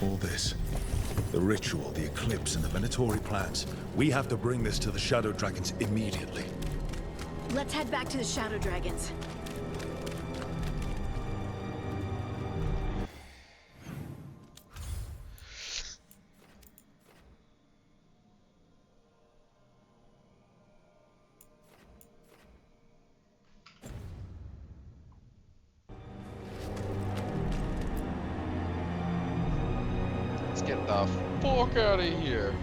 All this, the ritual, the eclipse, and the Venatori plans. We have to bring this to the Shadow Dragons immediately. Let's head back to the Shadow Dragons. Let's get the fuck out of here.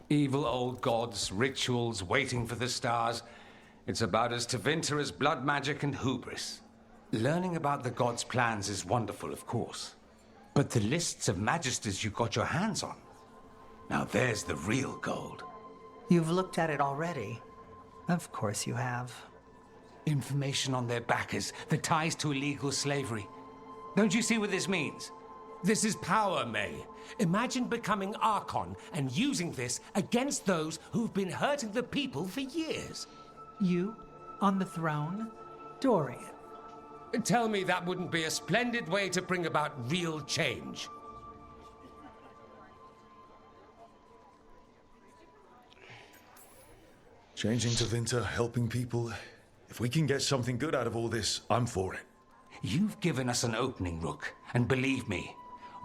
Evil old gods, rituals, waiting for the stars. It's about as Tevinter as blood magic and hubris. Learning about the gods' plans is wonderful, of course. But the lists of magisters you got your hands on, now there's the real gold. You've looked at it already. Of course you have. Information on their backers, the ties to illegal slavery. Don't you see what this means? This is power, May. Imagine becoming Archon and using this against those who've been hurting the people for years. You, on the throne, Dorian. Tell me that wouldn't be a splendid way to bring about real change. Changing Tevinter, helping people. If we can get something good out of all this, I'm for it. You've given us an opening, Rook, and believe me,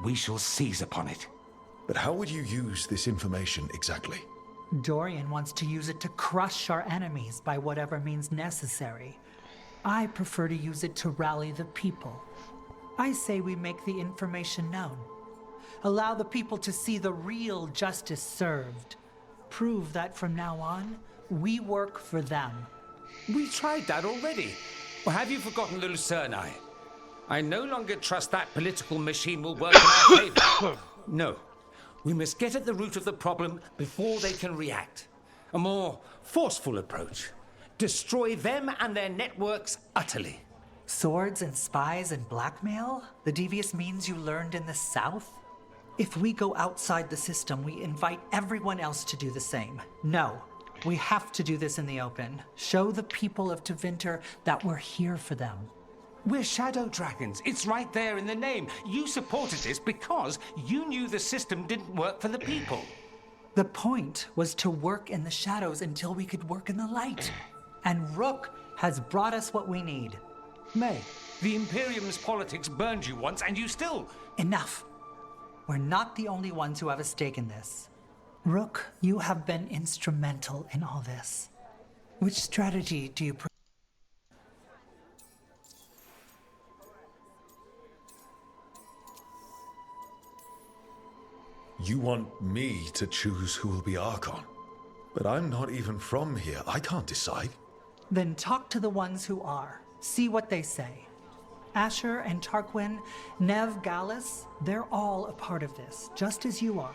we shall seize upon it. But how would you use this information exactly? Dorian wants to use it to crush our enemies by whatever means necessary. I prefer to use it to rally the people. I say we make the information known. Allow the people to see the real justice served. Prove that from now on, we work for them. We tried that already. Or have you forgotten the Lucerni? I no longer trust that political machine will work in our favor. No. We must get at the root of the problem before they can react. A more forceful approach. Destroy them and their networks utterly. Swords and spies and blackmail? The devious means you learned in the South? If we go outside the system, we invite everyone else to do the same. No. We have to do this in the open. Show the people of Tevinter that we're here for them. We're shadow dragons. It's right there in the name. You supported this because you knew the system didn't work for the people. The point was to work in the shadows until we could work in the light. And Rook has brought us what we need. May, the Imperium's politics burned you once and you still... Enough. We're not the only ones who have a stake in this. Rook, you have been instrumental in all this. Which strategy do you prefer? You want me to choose who will be Archon? But I'm not even from here. I can't decide. Then talk to the ones who are. See what they say. Asher and Tarquin, Nev, Gallus, they're all a part of this, just as you are.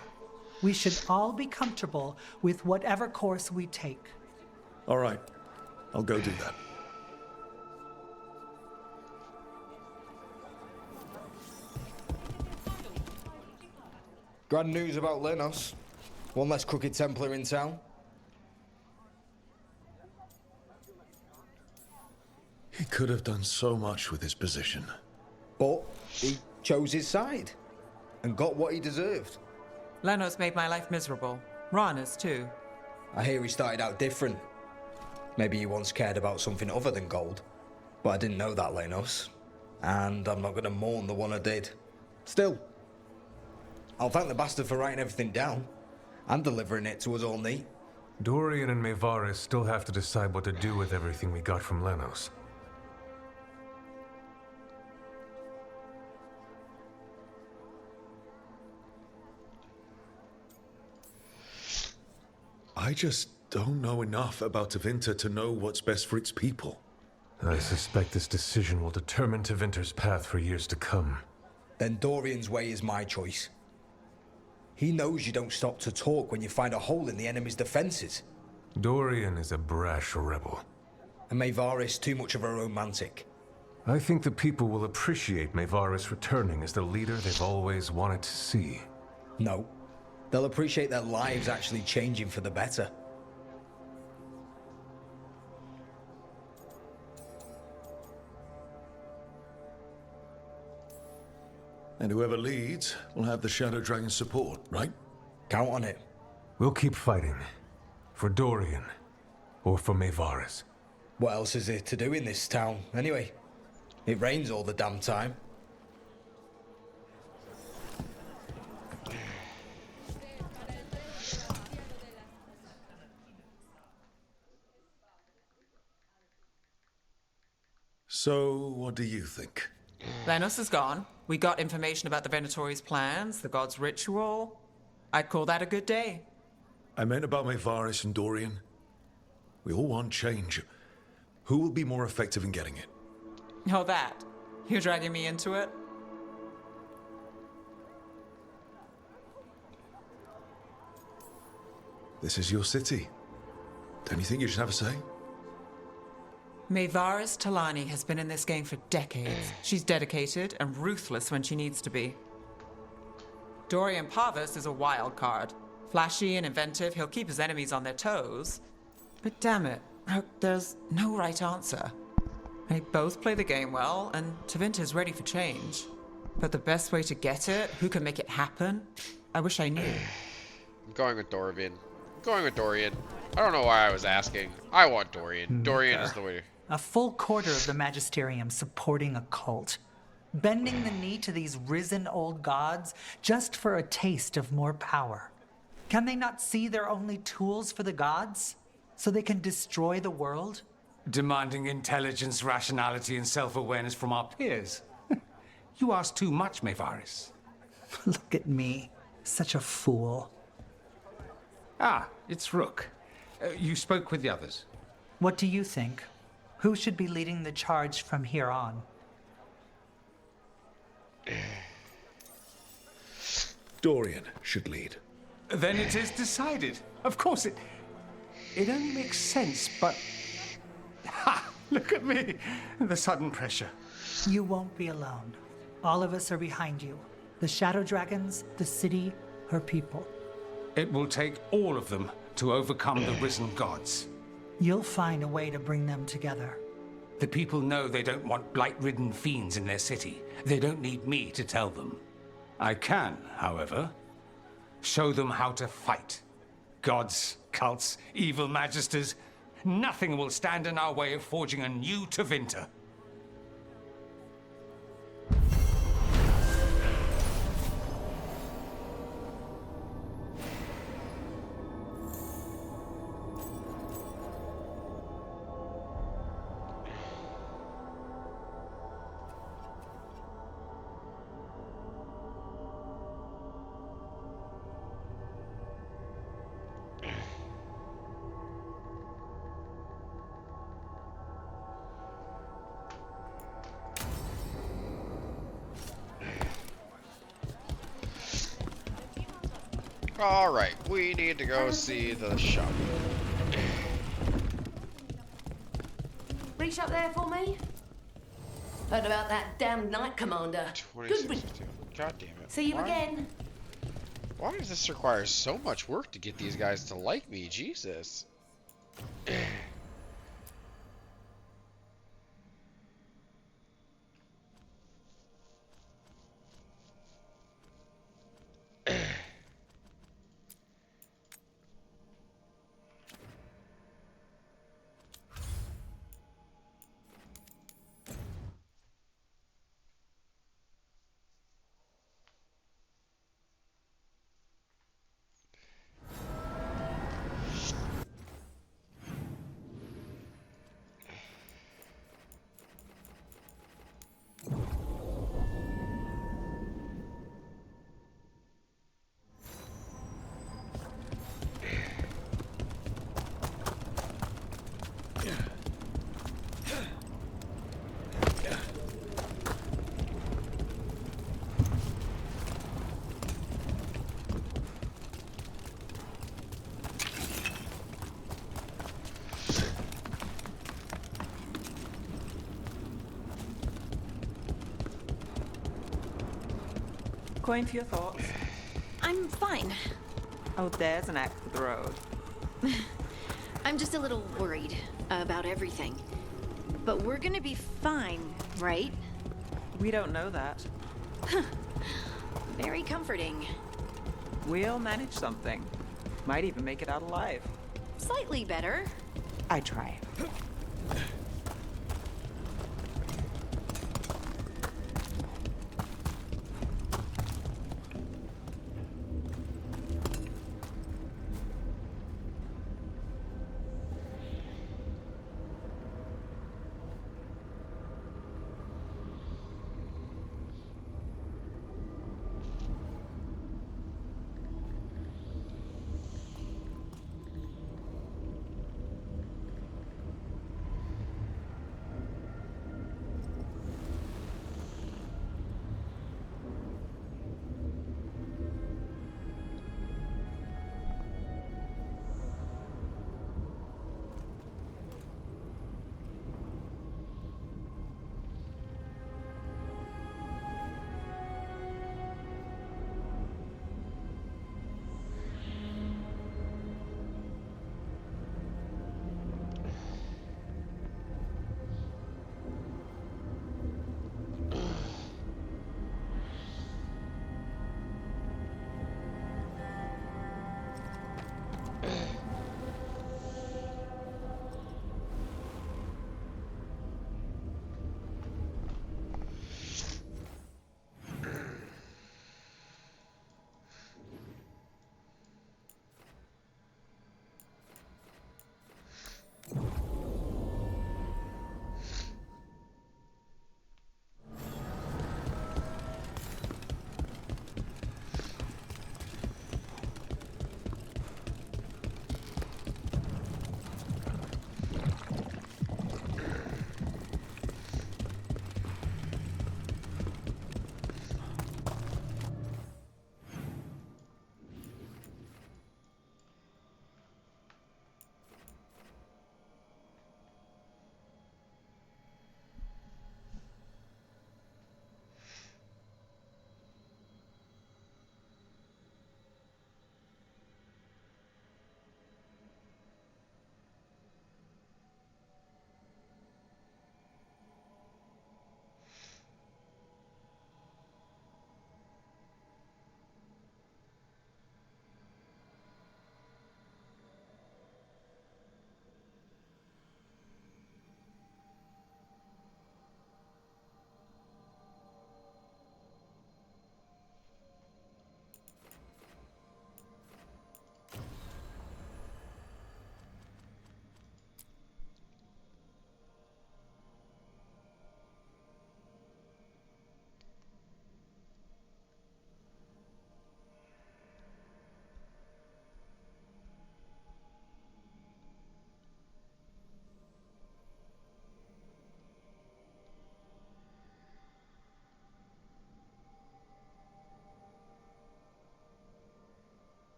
We should all be comfortable with whatever course we take. All right. I'll go do that. Grand news about Lenos. One less crooked Templar in town. He could have done so much with his position. But he chose his side and got what he deserved. Lenos made my life miserable. Rana's too. I hear he started out different. Maybe he once cared about something other than gold. But I didn't know that, Lenos. And I'm not going to mourn the one I did. Still, I'll thank the bastard for writing everything down and delivering it to us all neat. Dorian and Maevaris still have to decide what to do with everything we got from Lenos. I just don't know enough about Tevinter to know what's best for its people. I suspect this decision will determine Tevinter's path for years to come. Then Dorian's way is my choice. He knows you don't stop to talk when you find a hole in the enemy's defenses. Dorian is a brash rebel. And Maevaris too much of a romantic. I think the people will appreciate Maevaris returning as the leader they've always wanted to see. No. They'll appreciate their lives actually changing for the better. And whoever leads will have the Shadow Dragon's support, right? Count on it. We'll keep fighting. For Dorian. Or for Maevaris. What else is there to do in this town, anyway? It rains all the damn time. So, what do you think? Lenos is gone. We got information about the Venatori's plans, the god's ritual. I'd call that a good day. I meant about Maevaris and Dorian. We all want change. Who will be more effective in getting it? Oh, that. You're dragging me into it? This is your city. Don't you think you should have a say? Maevaris Talani has been in this game for decades. She's dedicated and ruthless when she needs to be. Dorian Parvis is a wild card. Flashy and inventive, he'll keep his enemies on their toes. But damn it, Look, there's no right answer. They both play the game well, and Tevinter's ready for change. But the best way to get it, who can make it happen, I wish I knew. I'm going with Dorian. I don't know why I was asking. I want Dorian. Dorian is the way. A full quarter of the Magisterium supporting a cult. Bending the knee to these risen old gods just for a taste of more power. Can they not see they're only tools for the gods? So they can destroy the world? Demanding intelligence, rationality, and self-awareness from our peers. You ask too much, Maevaris. Look at me. Such a fool. Ah, it's Rook. You spoke with the others. What do you think? Who should be leading the charge from here on? Dorian should lead. Then it is decided. Of course, it only makes sense, but... Ha! Look at me! The sudden pressure. You won't be alone. All of us are behind you. The Shadow Dragons, the city, her people. It will take all of them to overcome the risen gods. You'll find a way to bring them together. The people know they don't want blight-ridden fiends in their city. They don't need me to tell them. I can, however, show them how to fight. Gods, cults, evil magisters, nothing will stand in our way of forging a new Tevinter. Alright, we need to go see the shop. Reach up there for me. Heard about that damn Knight Commander. Good. God damn it. See you again. Why does this require so much work to get these guys to like me? Jesus. Coin for your thoughts. I'm fine. Oh, there's an act for the road. I'm just a little worried about everything. But we're gonna be fine, right? We don't know that. Very comforting. We'll manage something. Might even make it out alive. Slightly better. I try.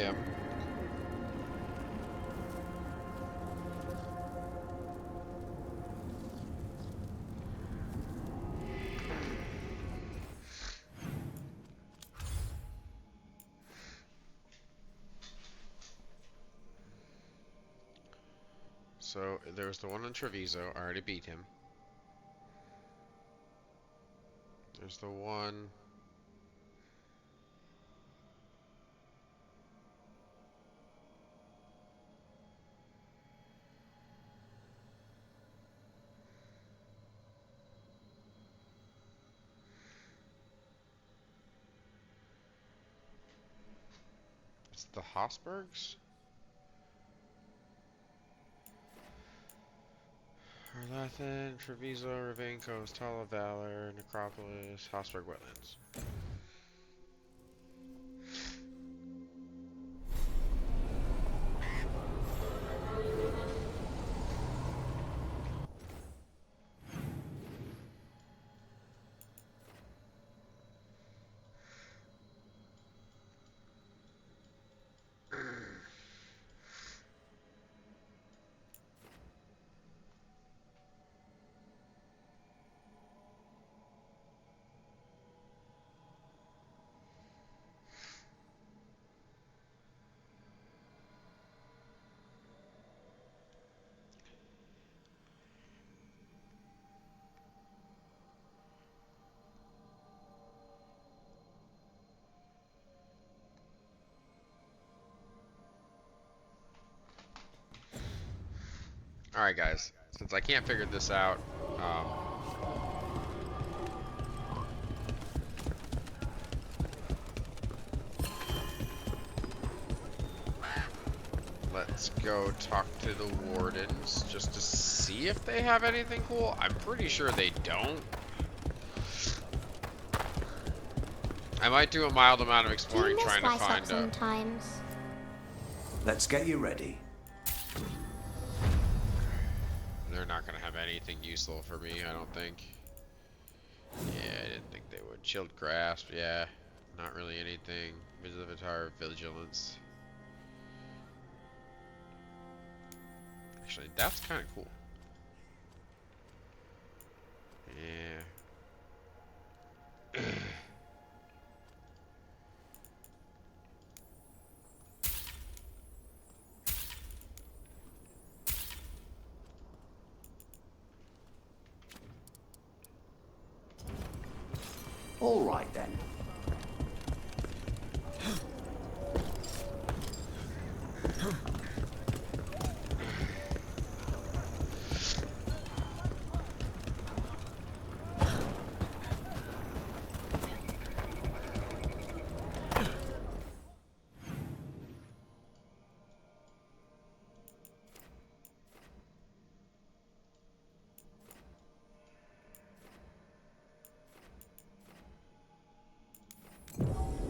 him. So there was the one in Treviso. I already beat him. There's the one. It's the Habsburgs? Arlathan, Treviso, Ravenna, Tall of Valor, Necropolis, Habsburg Wetlands. Alright guys, since I can't figure this out, let's go talk to the wardens just to see if they have anything cool. I'm pretty sure they don't. I might do a mild amount of exploring trying to find sometimes. Let's get you ready. They're not gonna have anything useful for me, I don't think. Yeah, I didn't think they would. Chilled Grasp, yeah. Not really anything. Visivitar, Vigilance. Actually, that's kind of cool. Yeah. All right then.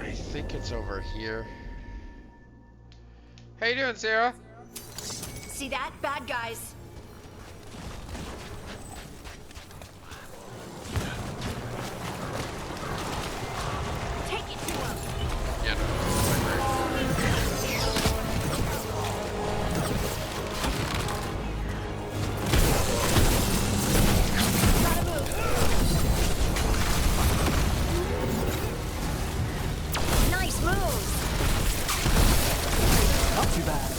I think it's over here. How you doing, Sarah? See that? Bad guys. Take it to him. Yeah, no. Nice move. Not too bad.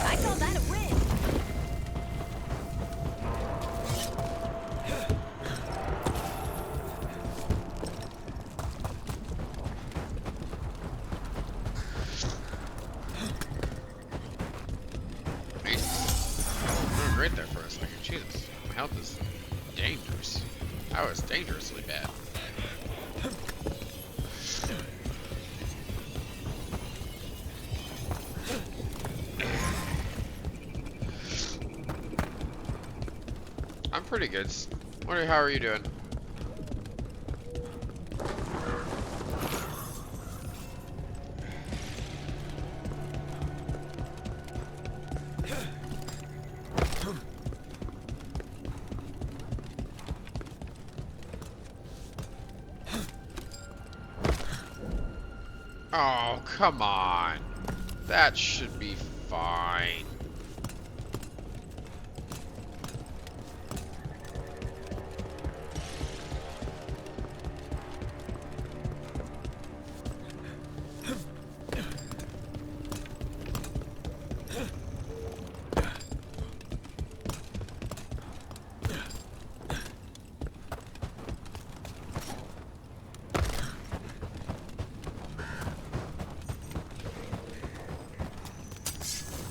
I call that a win. Doing great there for a second. Jesus, my health is dangerous. That was dangerously bad. I'm pretty good. Wonder how are you doing? Oh, come on. That should be fine.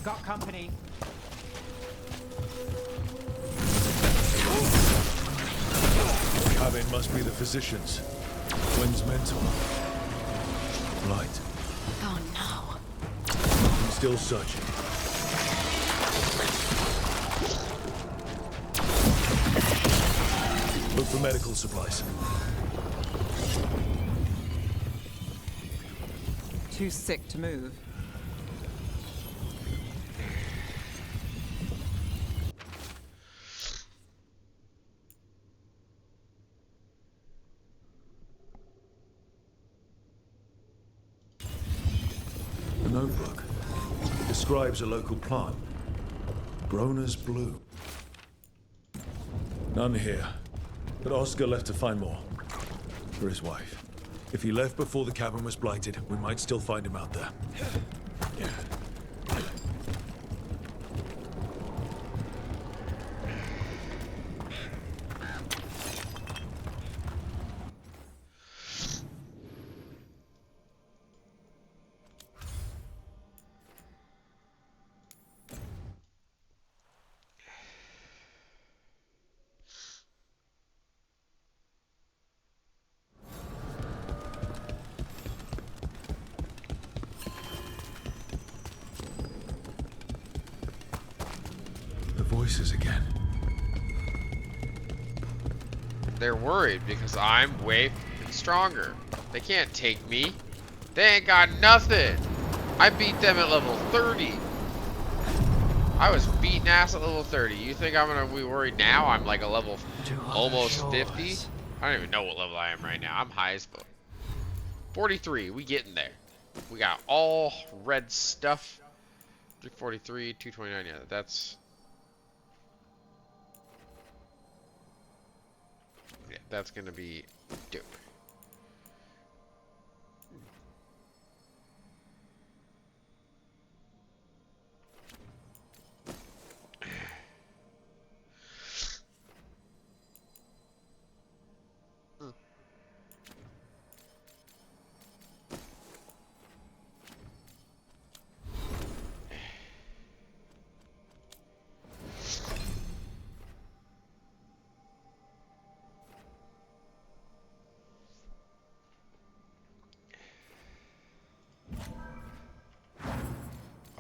Got company. Cabin must be the physicians. Quinn's mentor. Right. Oh no. I'm still searching. Look for medical supplies. Too sick to move. The notebook describes a local plant. Grown as blue. None here. But Oscar left to find more. For his wife. If he left before the cabin was blighted, we might still find him out there. Voices again. They're worried because I'm way f***ing stronger. They can't take me. They ain't got nothing. I beat them at level 30. I was beating ass at level 30. You think I'm gonna be worried now? I'm like a level almost 50. I don't even know what level I am right now. I'm high as fuck. 43. We getting there. We got all red stuff. 343, 229. Yeah, that's. Yeah, that's gonna be dope.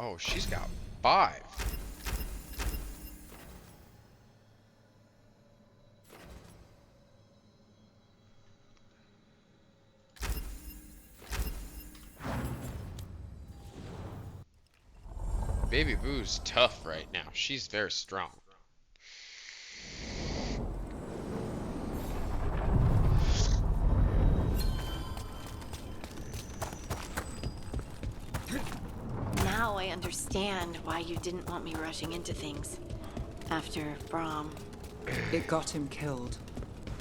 Oh, she's got 5. Baby Boo's tough right now. She's very strong. Now I understand why you didn't want me rushing into things. After Brahm. It got him killed.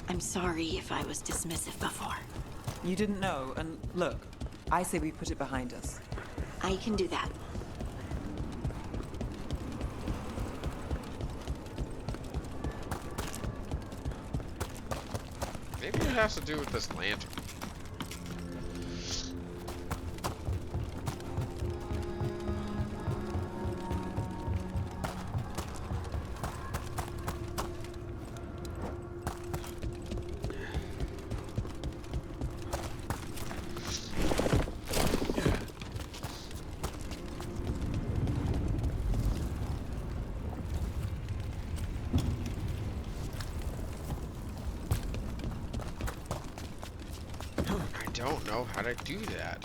I'm sorry if I was dismissive before. You didn't know, and look, I say we put it behind us. I can do that. Maybe it has to do with this lantern. I don't know how to do that.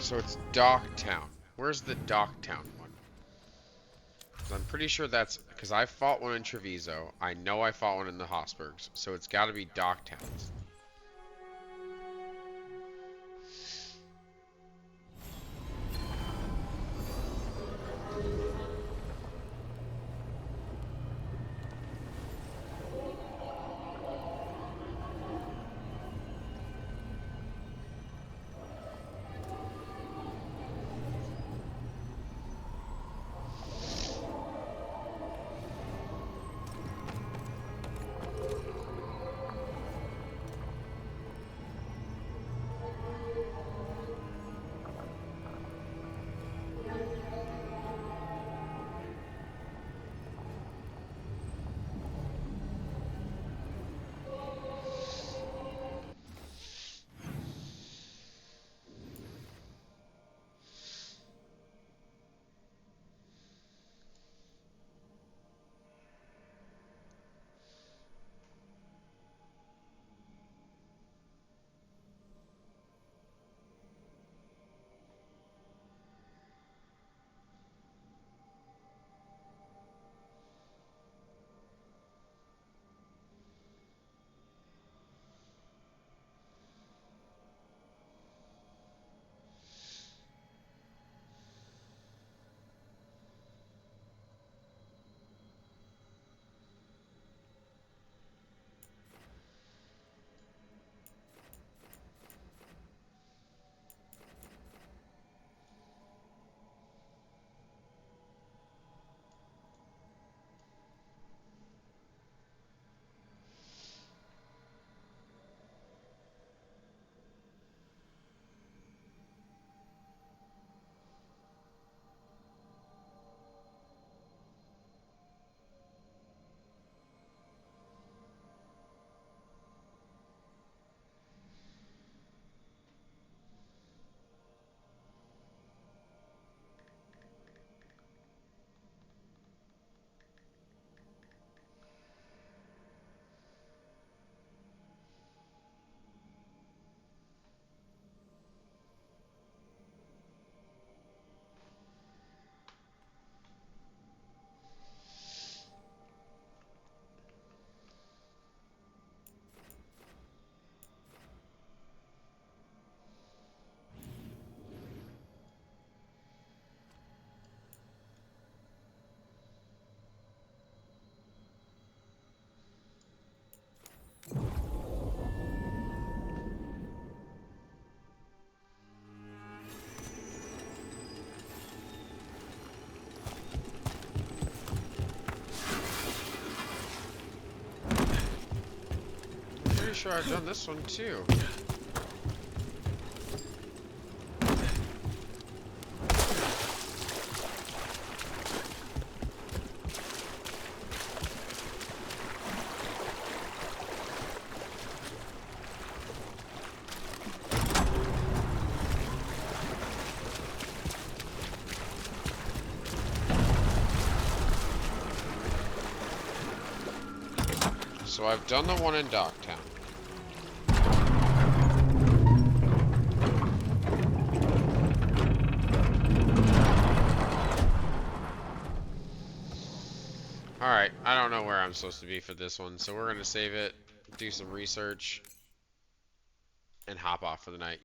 So it's Docktown. Where's the Docktown one? 'Cause I'm pretty sure that's... Because I fought one in Treviso. I know I fought one in the Habsburgs. So it's got to be Docktowns. Pretty sure I've done this one too. So I've done the one in Docktown. Alright, I don't know where I'm supposed to be for this one, so we're going to save it, do some research, and hop off for the night.